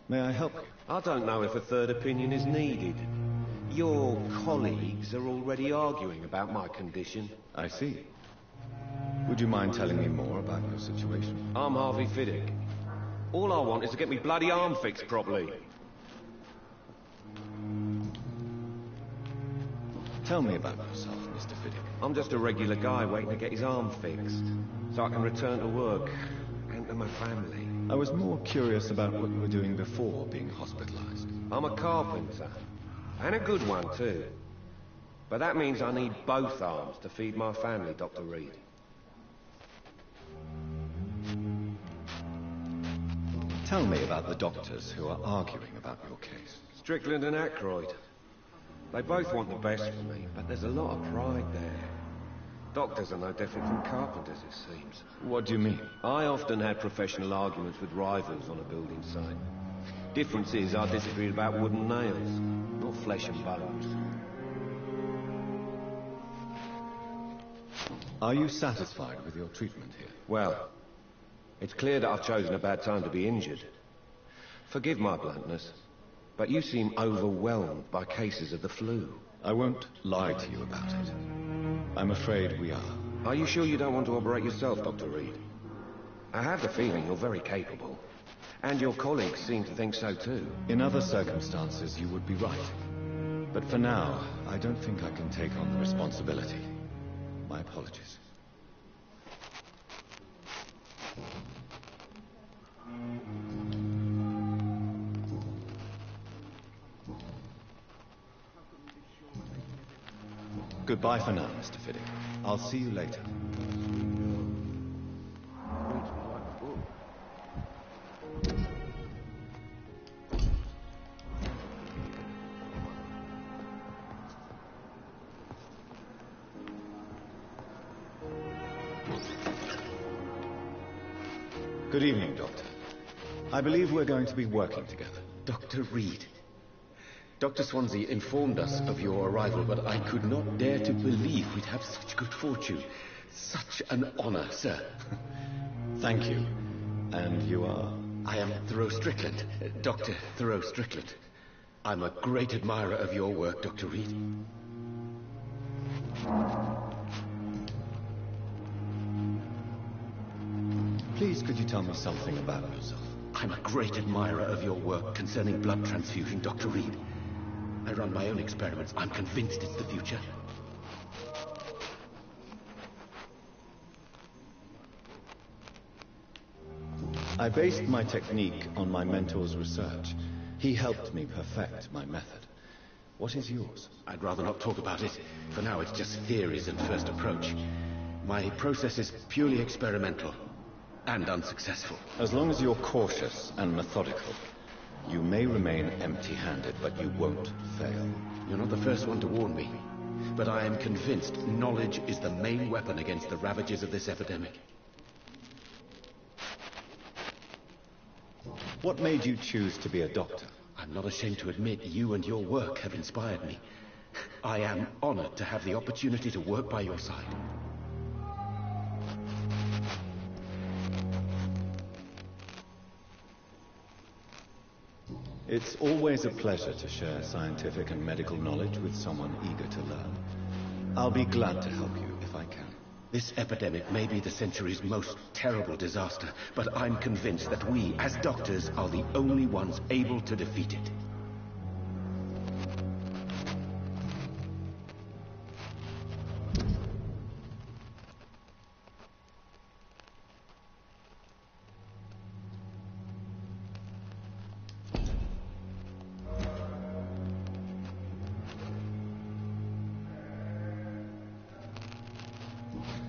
May I help you? I don't know if a third opinion is needed. Your colleagues are already arguing about my condition. I see. Would you mind telling me more about your situation? I'm Harvey Fiddick. All I want is to get me bloody arm fixed properly. Tell me about yourself, Mr. Fiddick. I'm just a regular guy waiting to get his arm fixed, so I can return to work and to my family. I was more curious about what you were doing before being hospitalized. I'm a carpenter. And a good one, too. But that means I need both arms to feed my family, Dr. Reed. Tell me about the doctors who are arguing about your case. Strickland and Ackroyd. They both want the best for me, but there's a lot of pride there. Doctors are no different from carpenters, it seems. What do you mean? I often had professional arguments with rivals on a building site. Difference is I disagreed about wooden nails, not flesh and bones. Are you satisfied with your treatment here? Well, it's clear that I've chosen a bad time to be injured. Forgive my bluntness, but you seem overwhelmed by cases of the flu. I won't lie to you about it. I'm afraid we are. Are you sure you don't want to operate yourself, Dr. Reed? I have the feeling you're very capable. And your colleagues seem to think so too. In other circumstances, you would be right. But for now, I don't think I can take on the responsibility. My apologies. Goodbye for now, Mr. Fiddick. I'll see you later. Good evening, Doctor. I believe we're going to be working together. Dr. Reed. Dr. Swansea informed us of your arrival, but I could not dare to believe we'd have such good fortune. Such an honor, sir. Thank you. And you are? I am Thoreau Strickland, Dr. Thoreau Strickland. I'm a great admirer of your work, Dr. Reed. Please, could you tell me something about yourself? I'm a great admirer of your work concerning blood transfusion, Dr. Reed. I run my own experiments. I'm convinced it's the future. I based my technique on my mentor's research. He helped me perfect my method. What is yours? I'd rather not talk about it. For now, it's just theories and first approach. My process is purely experimental and unsuccessful. As long as you're cautious and methodical, you may remain empty-handed, but you won't fail. You're not the first one to warn me, but I am convinced knowledge is the main weapon against the ravages of this epidemic. What made you choose to be a doctor? I'm I'm not ashamed to admit you and your work have inspired me. I am honored to have the opportunity to work by your side. It's always a pleasure to share scientific and medical knowledge with someone eager to learn. I'll be glad to help you if I can. This epidemic may be the century's most terrible disaster, but I'm convinced that we, as doctors, are the only ones able to defeat it.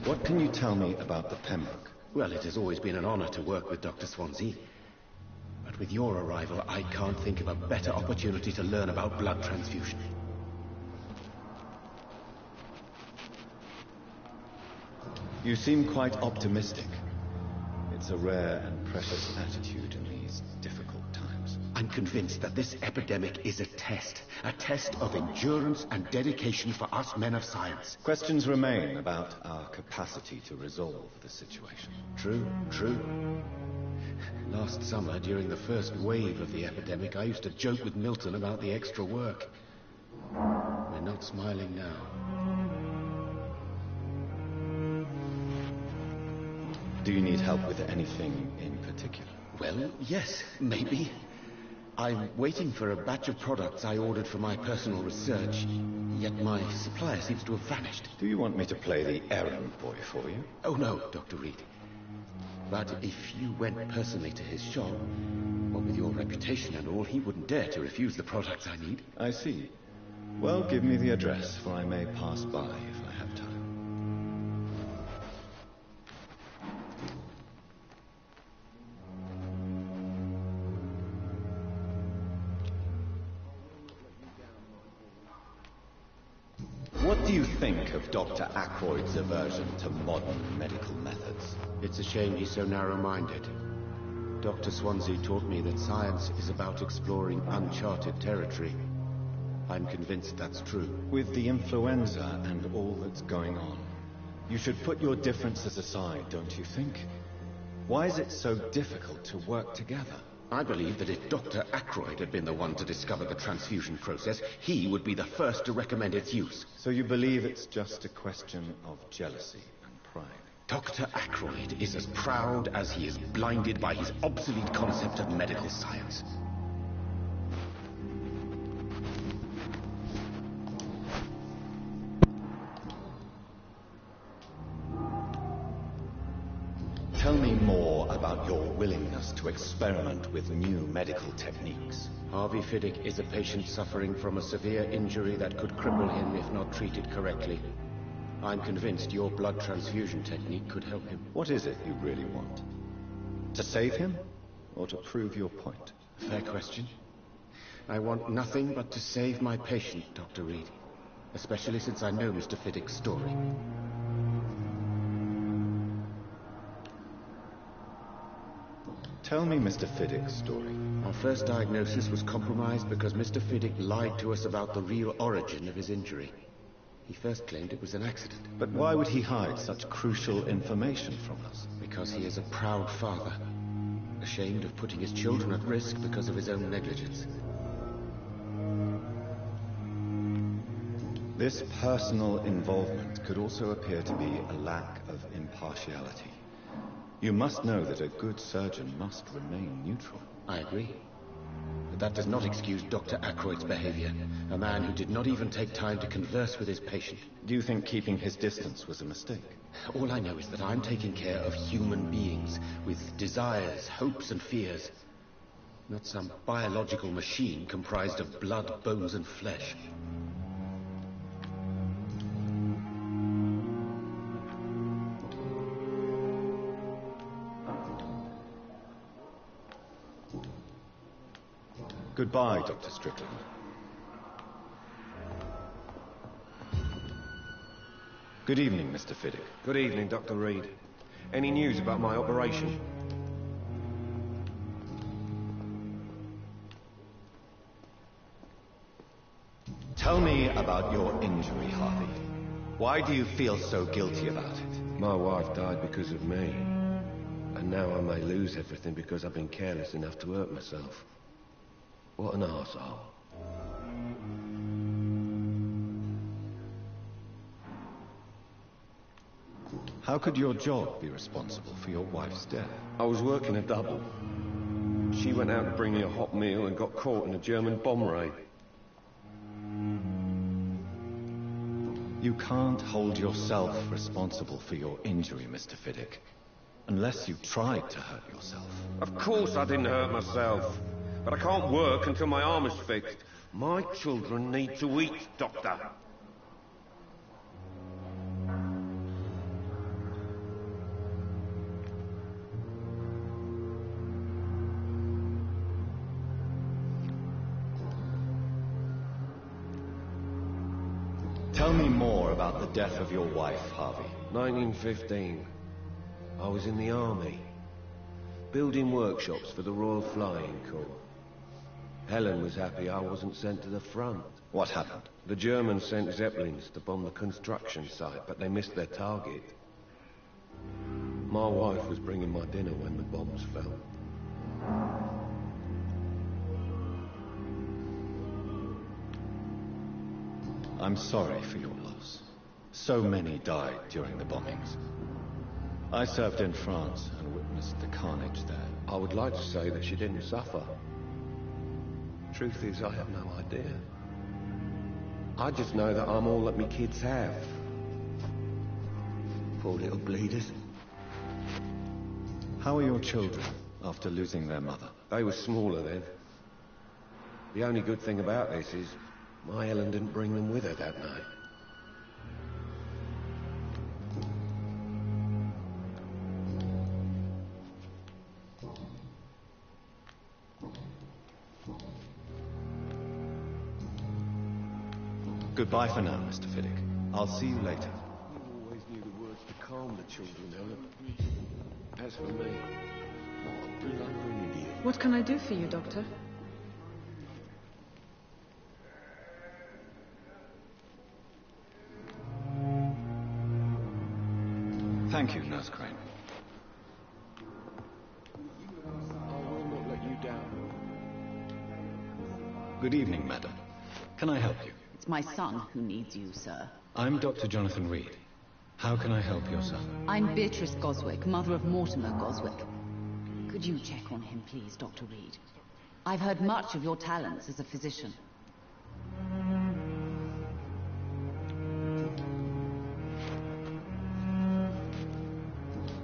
What can you tell me about the Pembroke? Well, it has always been an honor to work with Dr. Swansea. But with your arrival, I can't think of a better opportunity to learn about blood transfusion. You seem quite optimistic. It's a rare and precious attitude in these difficult times. I'm convinced that this epidemic is a test of endurance and dedication for us men of science. Questions remain about our capacity to resolve the situation. True. Last summer, during the first wave of the epidemic, I used to joke with Milton about the extra work. We're not smiling now. Do you need help with anything in particular? Well, yes, maybe. I'm waiting for a batch of products I ordered for my personal research, yet my supplier seems to have vanished. Do you want me to play the errand boy for you? Oh, no, Dr. Reed. But if you went personally to his shop, what with your reputation and all, he wouldn't dare to refuse the products I need. I see. Well, give me the address, for I may pass by if I have time. What do you think of Dr. Ackroyd's aversion to modern medical methods? It's a shame he's so narrow-minded. Dr. Swansea taught me that science is about exploring uncharted territory. I'm convinced that's true. With the influenza and all that's going on, you should put your differences aside, don't you think? Why is it so difficult to work together? I believe that if Dr. Ackroyd had been the one to discover the transfusion process, he would be the first to recommend its use. So you believe it's just a question of jealousy and pride? Dr. Ackroyd is as proud as he is blinded by his obsolete concept of medical science. Tell me more about your willingness to experiment with new medical techniques. Harvey Fiddick is a patient suffering from a severe injury that could cripple him if not treated correctly. I'm convinced your blood transfusion technique could help him. What is it you really want? To save him, or to prove your point? Fair question. I want nothing but to save my patient, Dr. Reed. Especially since I know Mr. Fiddick's story. Tell me Mr. Fiddick's story. Our first diagnosis was compromised because Mr. Fiddick lied to us about the real origin of his injury. He first claimed it was an accident. But why would he hide such crucial information from us? Because he is a proud father, ashamed of putting his children at risk because of his own negligence. This personal involvement could also appear to be a lack of impartiality. You must know that a good surgeon must remain neutral. I agree. But that does not excuse Dr. Ackroyd's behavior. A man who did not even take time to converse with his patient. Do you think keeping his distance was a mistake? All I know is that I'm taking care of human beings with desires, hopes and fears. Not some biological machine comprised of blood, bones and flesh. Goodbye, Dr. Strickland. Good evening, Mr. Fiddick. Good evening, Dr. Reed. Any news about my operation? Tell me about your injury, Harvey. Why do you feel so guilty about it? My wife died because of me. And now I may lose everything because I've been careless enough to hurt myself. What an arsehole. How could your job be responsible for your wife's death? I was working a double. She went out to bring me a hot meal and got caught in a German bomb raid. You can't hold yourself responsible for your injury, Mr. Fiddick. Unless you tried to hurt yourself. Of course I didn't hurt myself. But I can't work until my arm is fixed. My children need to eat, Doctor. Tell me more about the death of your wife, Harvey. 1915. I was in the army, building workshops for the Royal Flying Corps. Helen was happy I wasn't sent to the front. What happened? The Germans sent Zeppelins to bomb the construction site, but they missed their target. My wife was bringing my dinner when the bombs fell. I'm sorry for your loss. So many died during the bombings. I served in France and witnessed the carnage there. I would like to say that she didn't suffer. Truth is, I have no idea. I just know that I'm all that me kids have. Poor little bleeders. How are your children after losing their mother? They were smaller then. The only good thing about this is my Helen didn't bring them with her that night. Goodbye for now, Mr. Fiddick. I'll see you later. You always knew the words to calm the children, Helen. As for me, I'll be like an idiot. What can I do for you, Doctor? Thank you, Nurse Crane. I will not let you down. Good evening, madam. Can I help you? It's my son who needs you, sir. I'm Dr. Jonathan Reed. How can I help your son? I'm Beatrice Goswick, mother of Mortimer Goswick. Could you check on him, please, Dr. Reed? I've heard much of your talents as a physician.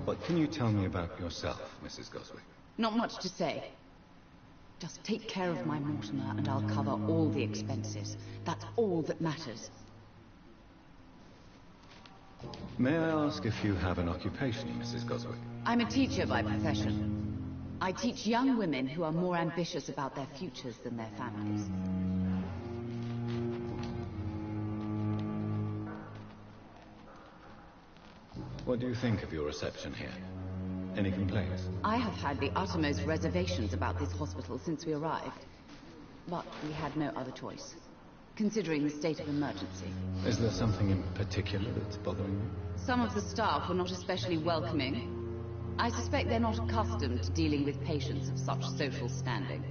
What can you tell me about yourself, Mrs. Goswick? Not much to say. Just take care of my Mortimer and I'll cover all the expenses. That's all that matters. May I ask if you have an occupation, Mrs. Goswick? I'm a teacher by profession. I teach young women who are more ambitious about their futures than their families. What do you think of your reception here? Any complaints? I have had the uttermost reservations about this hospital since we arrived. But we had no other choice, considering the state of emergency. Is there something in particular that's bothering you? Some of the staff were not especially welcoming. I suspect they're not accustomed to dealing with patients of such social standing.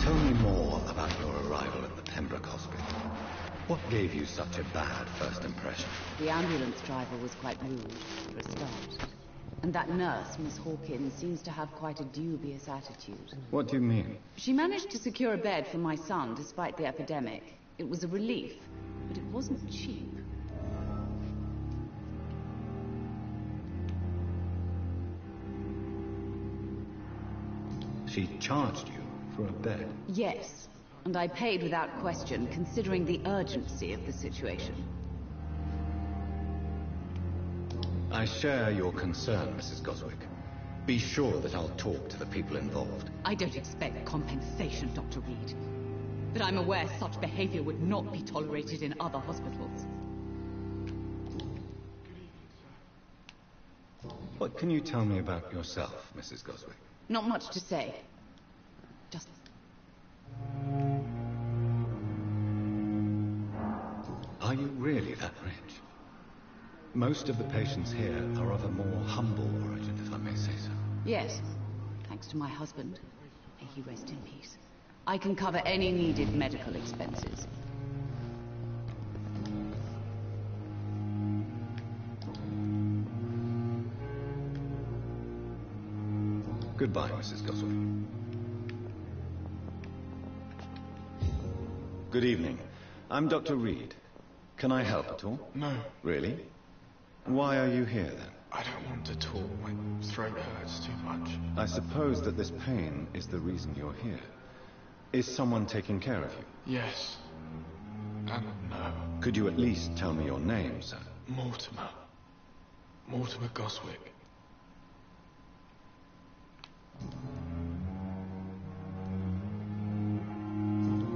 Tell me more about your arrival at the Pembroke Hospital. What gave you such a bad first impression? The ambulance driver was quite rude, for a start. And that nurse, Miss Hawkins, seems to have quite a dubious attitude. What do you mean? She managed to secure a bed for my son despite the epidemic. It was a relief, but it wasn't cheap. She charged you for a bed? Yes, and I paid without question, considering the urgency of the situation. I share your concern, Mrs. Goswick. Be sure that I'll talk to the people involved. I don't expect compensation, Dr. Reed. But I'm aware such behavior would not be tolerated in other hospitals. What can you tell me about yourself, Mrs. Goswick? Not much to say. Just Are you really that rich? Most of the patients here are of a more humble origin, if I may say so. Yes, thanks to my husband. May he rest in peace. I can cover any needed medical expenses. Goodbye, Mrs. Goswell. Good evening. I'm Dr. Reed. Can I help at all? No. Really? Why are you here, then? I don't want to talk. My throat hurts too much. I suppose that this pain is the reason you're here. Is someone taking care of you? Yes. And no. Could you at least tell me your name, sir? Mortimer. Mortimer Goswick.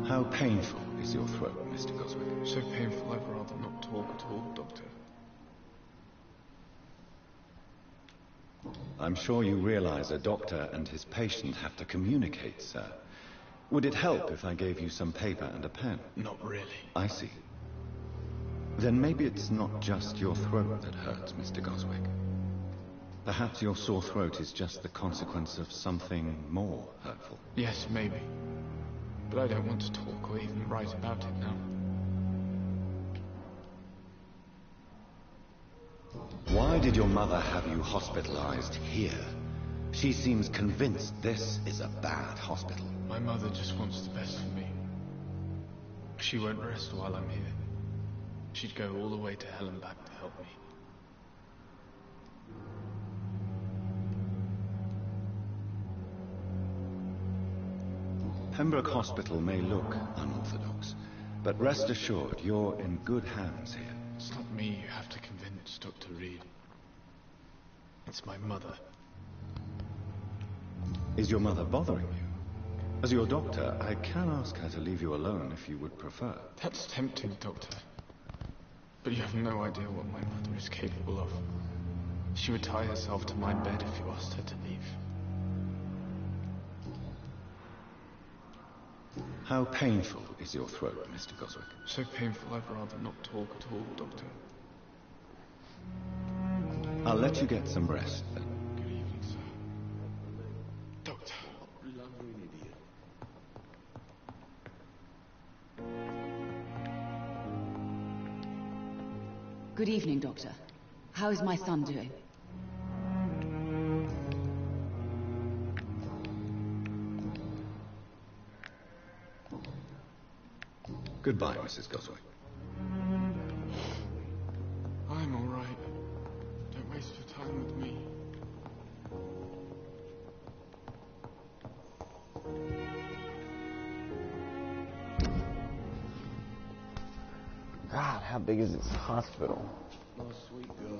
How painful is your throat, Mr. Goswick? So painful I'd rather not talk at all, Doctor. I'm sure you realize a doctor and his patient have to communicate, sir. Would it help if I gave you some paper and a pen? Not really. I see. Then maybe it's not just your throat that hurts, Mr. Goswick. Perhaps your sore throat is just the consequence of something more hurtful. Yes, maybe. But I don't want to talk or even write about it now. Why did your mother have you hospitalized here? She seems convinced this is a bad hospital. My mother just wants the best for me. She won't rest while I'm here. She'd go all the way to hell and back to help me. Pembroke Hospital may look unorthodox, but rest assured you're in good hands here. It's not me you have to convince, Dr. Reed. It's my mother. Is your mother bothering you? As your doctor, I can ask her to leave you alone if you would prefer. That's tempting, Doctor. But you have no idea what my mother is capable of. She would tie herself to my bed if you asked her to leave. How painful is your throat, Mr. Goswick? So painful I'd rather not talk at all, Doctor. I'll let you get some rest, then. Good evening, sir. Doctor. Good evening, Doctor. How is my son doing? Goodbye, Mrs. Goswick. I'm all right. Don't waste your time with me. God, how big is this hospital? My sweet girl.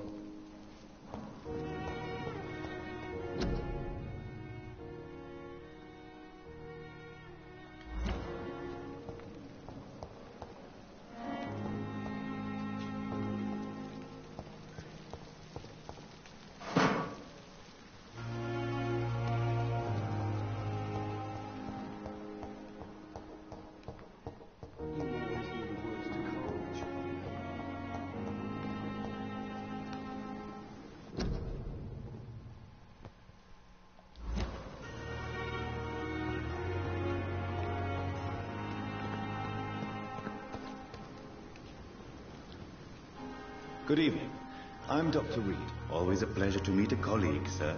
Good evening. I'm Dr. Reed. Always a pleasure to meet a colleague, sir.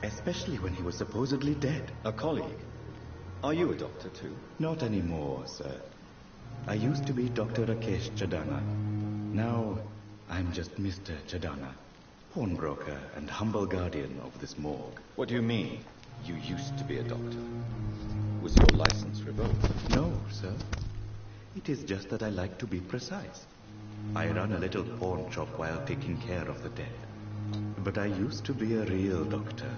Especially when he was supposedly dead. A colleague? Are you a doctor, too? Not anymore, sir. I used to be Dr. Rakesh Chadana. Now, I'm just Mr. Chadana, pawnbroker and humble guardian of this morgue. What do you mean, you used to be a doctor? Was your license revoked? No, sir. It is just that I like to be precise. I run a little pawn shop while taking care of the dead. But I used to be a real doctor.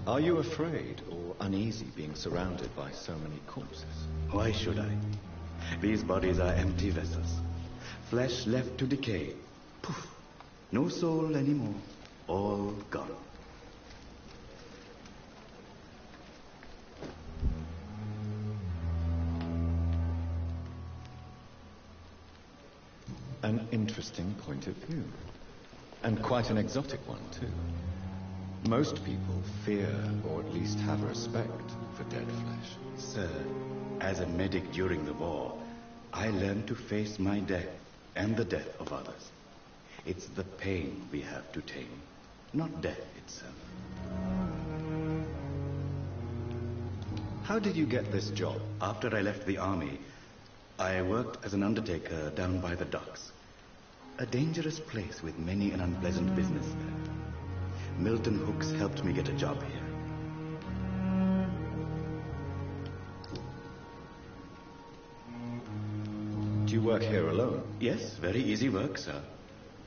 Are you afraid or uneasy being surrounded by so many corpses? Why should I? These bodies are empty vessels. Flesh left to decay. Poof. No soul anymore. All gone. An interesting point of view. And quite an exotic one, too. Most people fear, or at least have respect, for dead flesh. Sir, as a medic during the war, I learned to face my death and the death of others. It's the pain we have to tame, not death itself. How did you get this job? After I left the army, I worked as an undertaker down by the docks. A dangerous place with many an unpleasant business there. Milton Hooks helped me get a job here. Do you work here alone? Yes, very easy work, sir.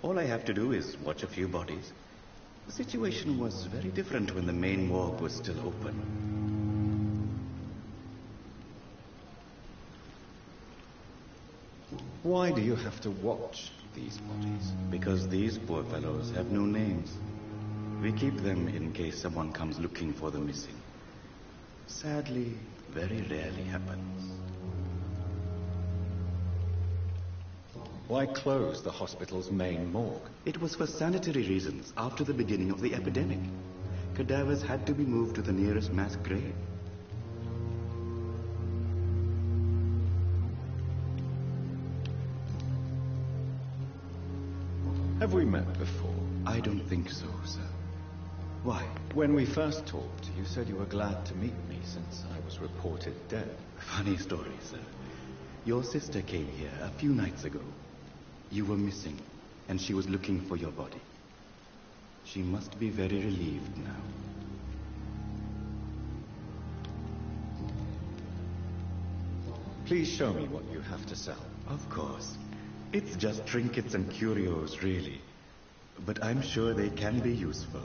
All I have to do is watch a few bodies. The situation was very different when the main morgue was still open. Why do you have to watch these bodies? Because these poor fellows have no names. We keep them in case someone comes looking for the missing. Sadly, very rarely happens. Why close the hospital's main morgue? It was for sanitary reasons after the beginning of the epidemic. Cadavers had to be moved to the nearest mass grave. Have we met before? I don't think so, sir. Why? When we first talked, you said you were glad to meet me since I was reported dead. Funny story, sir. Your sister came here a few nights ago. You were missing, and she was looking for your body. She must be very relieved now. Please show me what you have to sell. Of course. It's just trinkets and curios, really. But I'm sure they can be useful.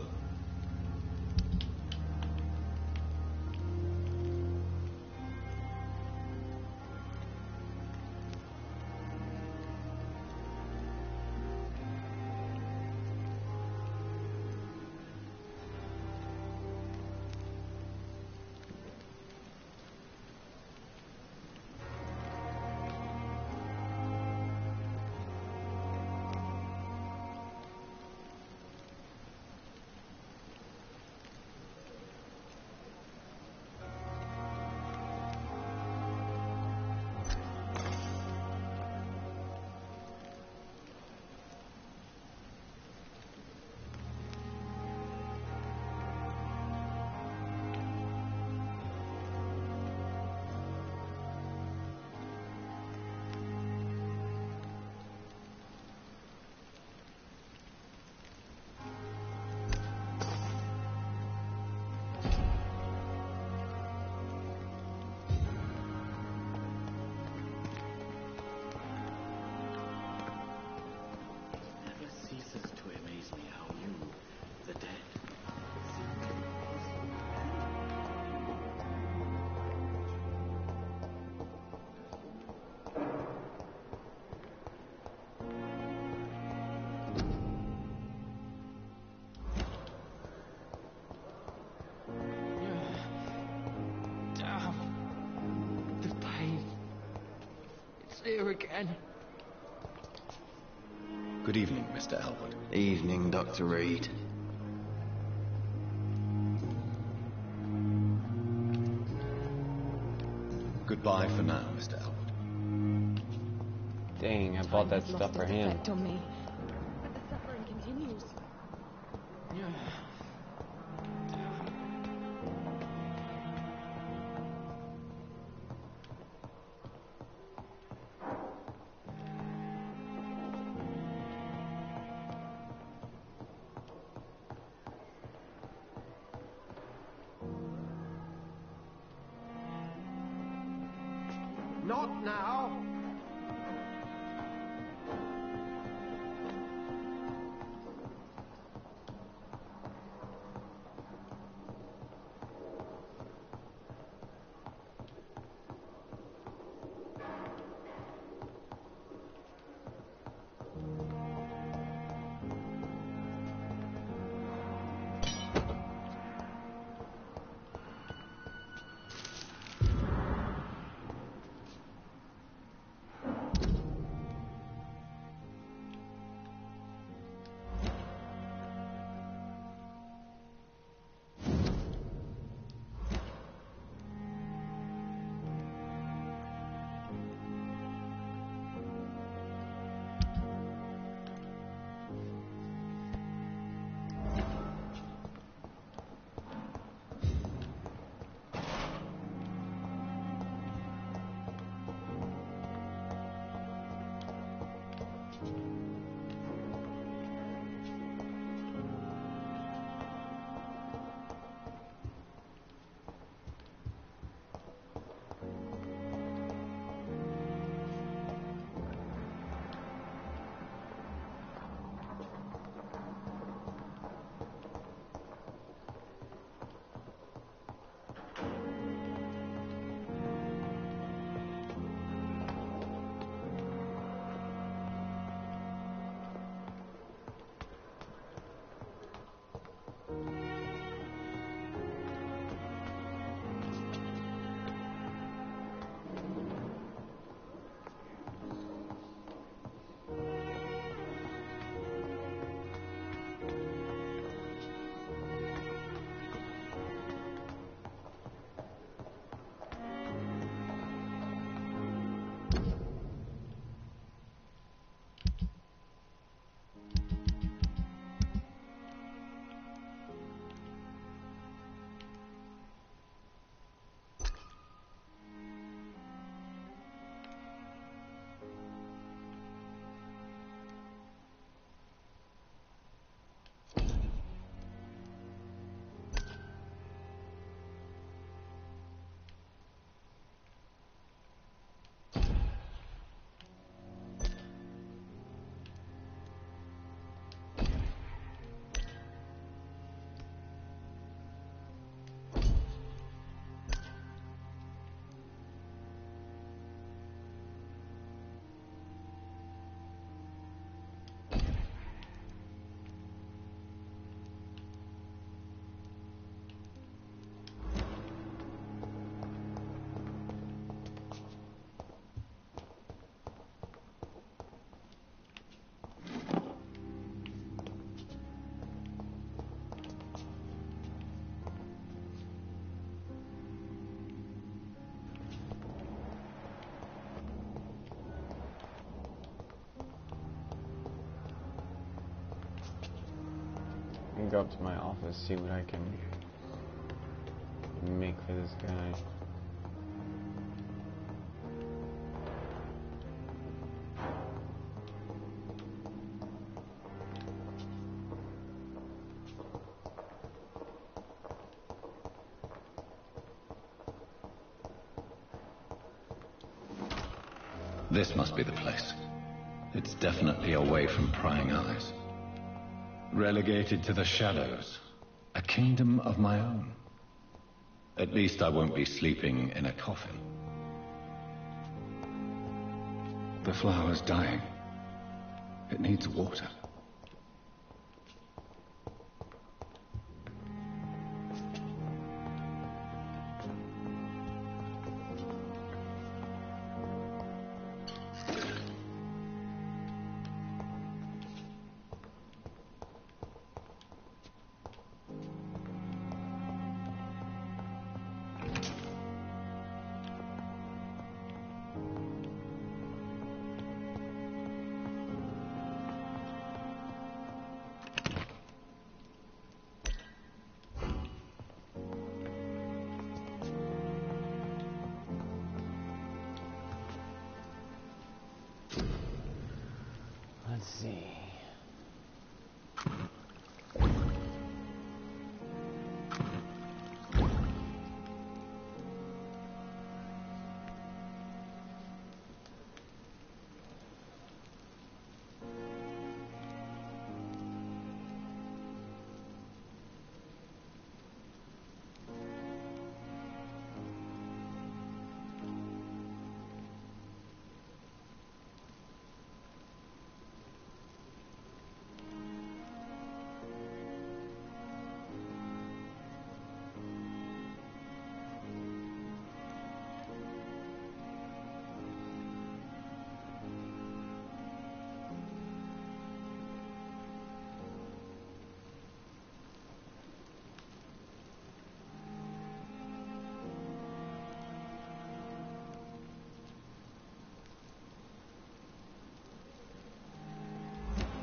Here again. Good evening, Mr. Elwood. Evening, Dr. Reed. Goodbye for now, Mr. Elwood. Dang, I bought that stuff for him. On me. But the suffering continues. Not now! I can go up to my office, see what I can make for this guy. This must be the place. It's definitely away from prying eyes. Relegated to the shadows. A kingdom of my own. At least I won't be sleeping in a coffin. The flower's dying. It needs water. Let's see.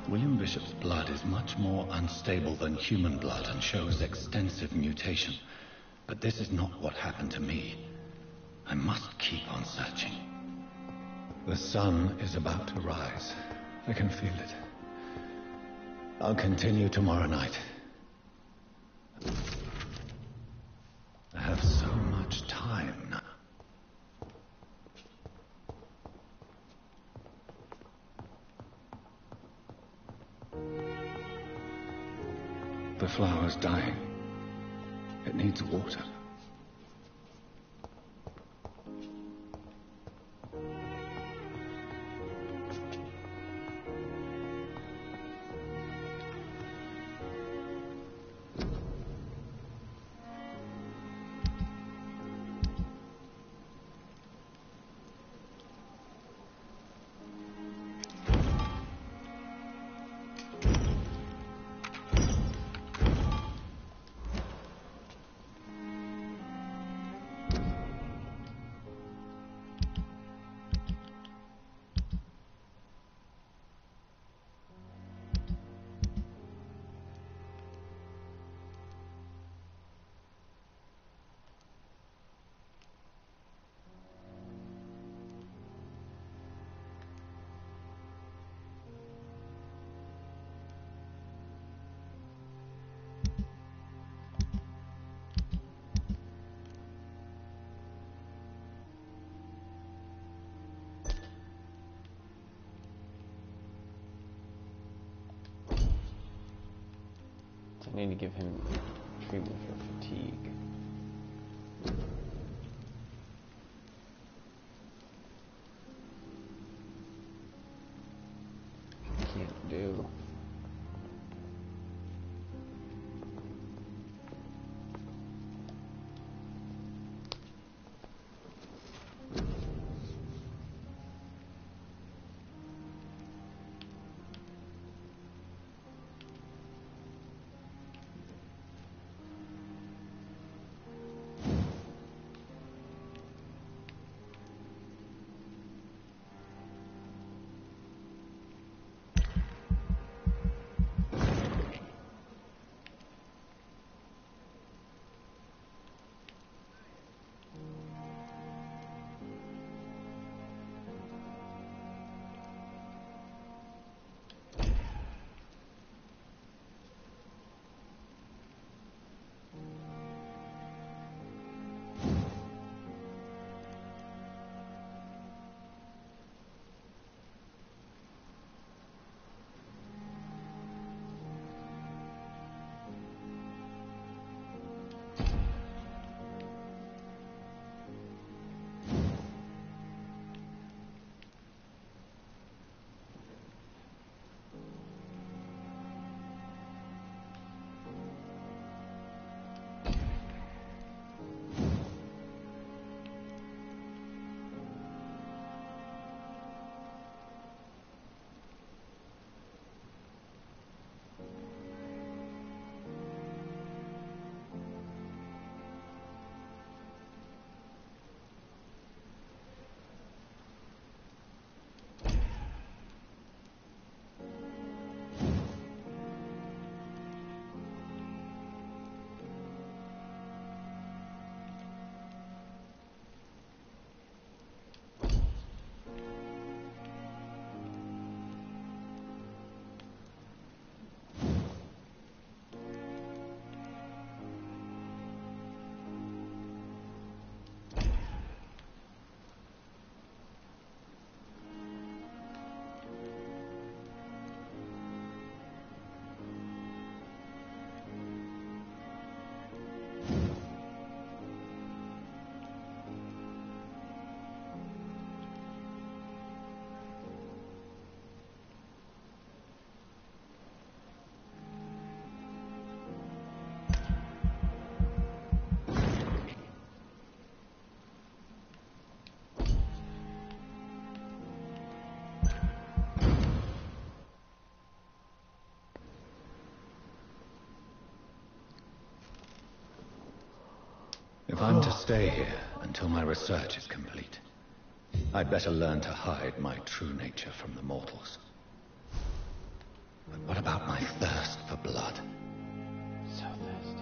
William Bishop's blood is much more unstable than human blood and shows extensive mutation. But this is not what happened to me. I must keep on searching. The sun is about to rise. I can feel it. I'll continue tomorrow night. I have so much time now. The flower's dying. It needs water. I need to give him treatment for fatigue. Can't do. If I'm to stay here until my research is complete, I'd better learn to hide my true nature from the mortals. But what about my thirst for blood? So thirsty.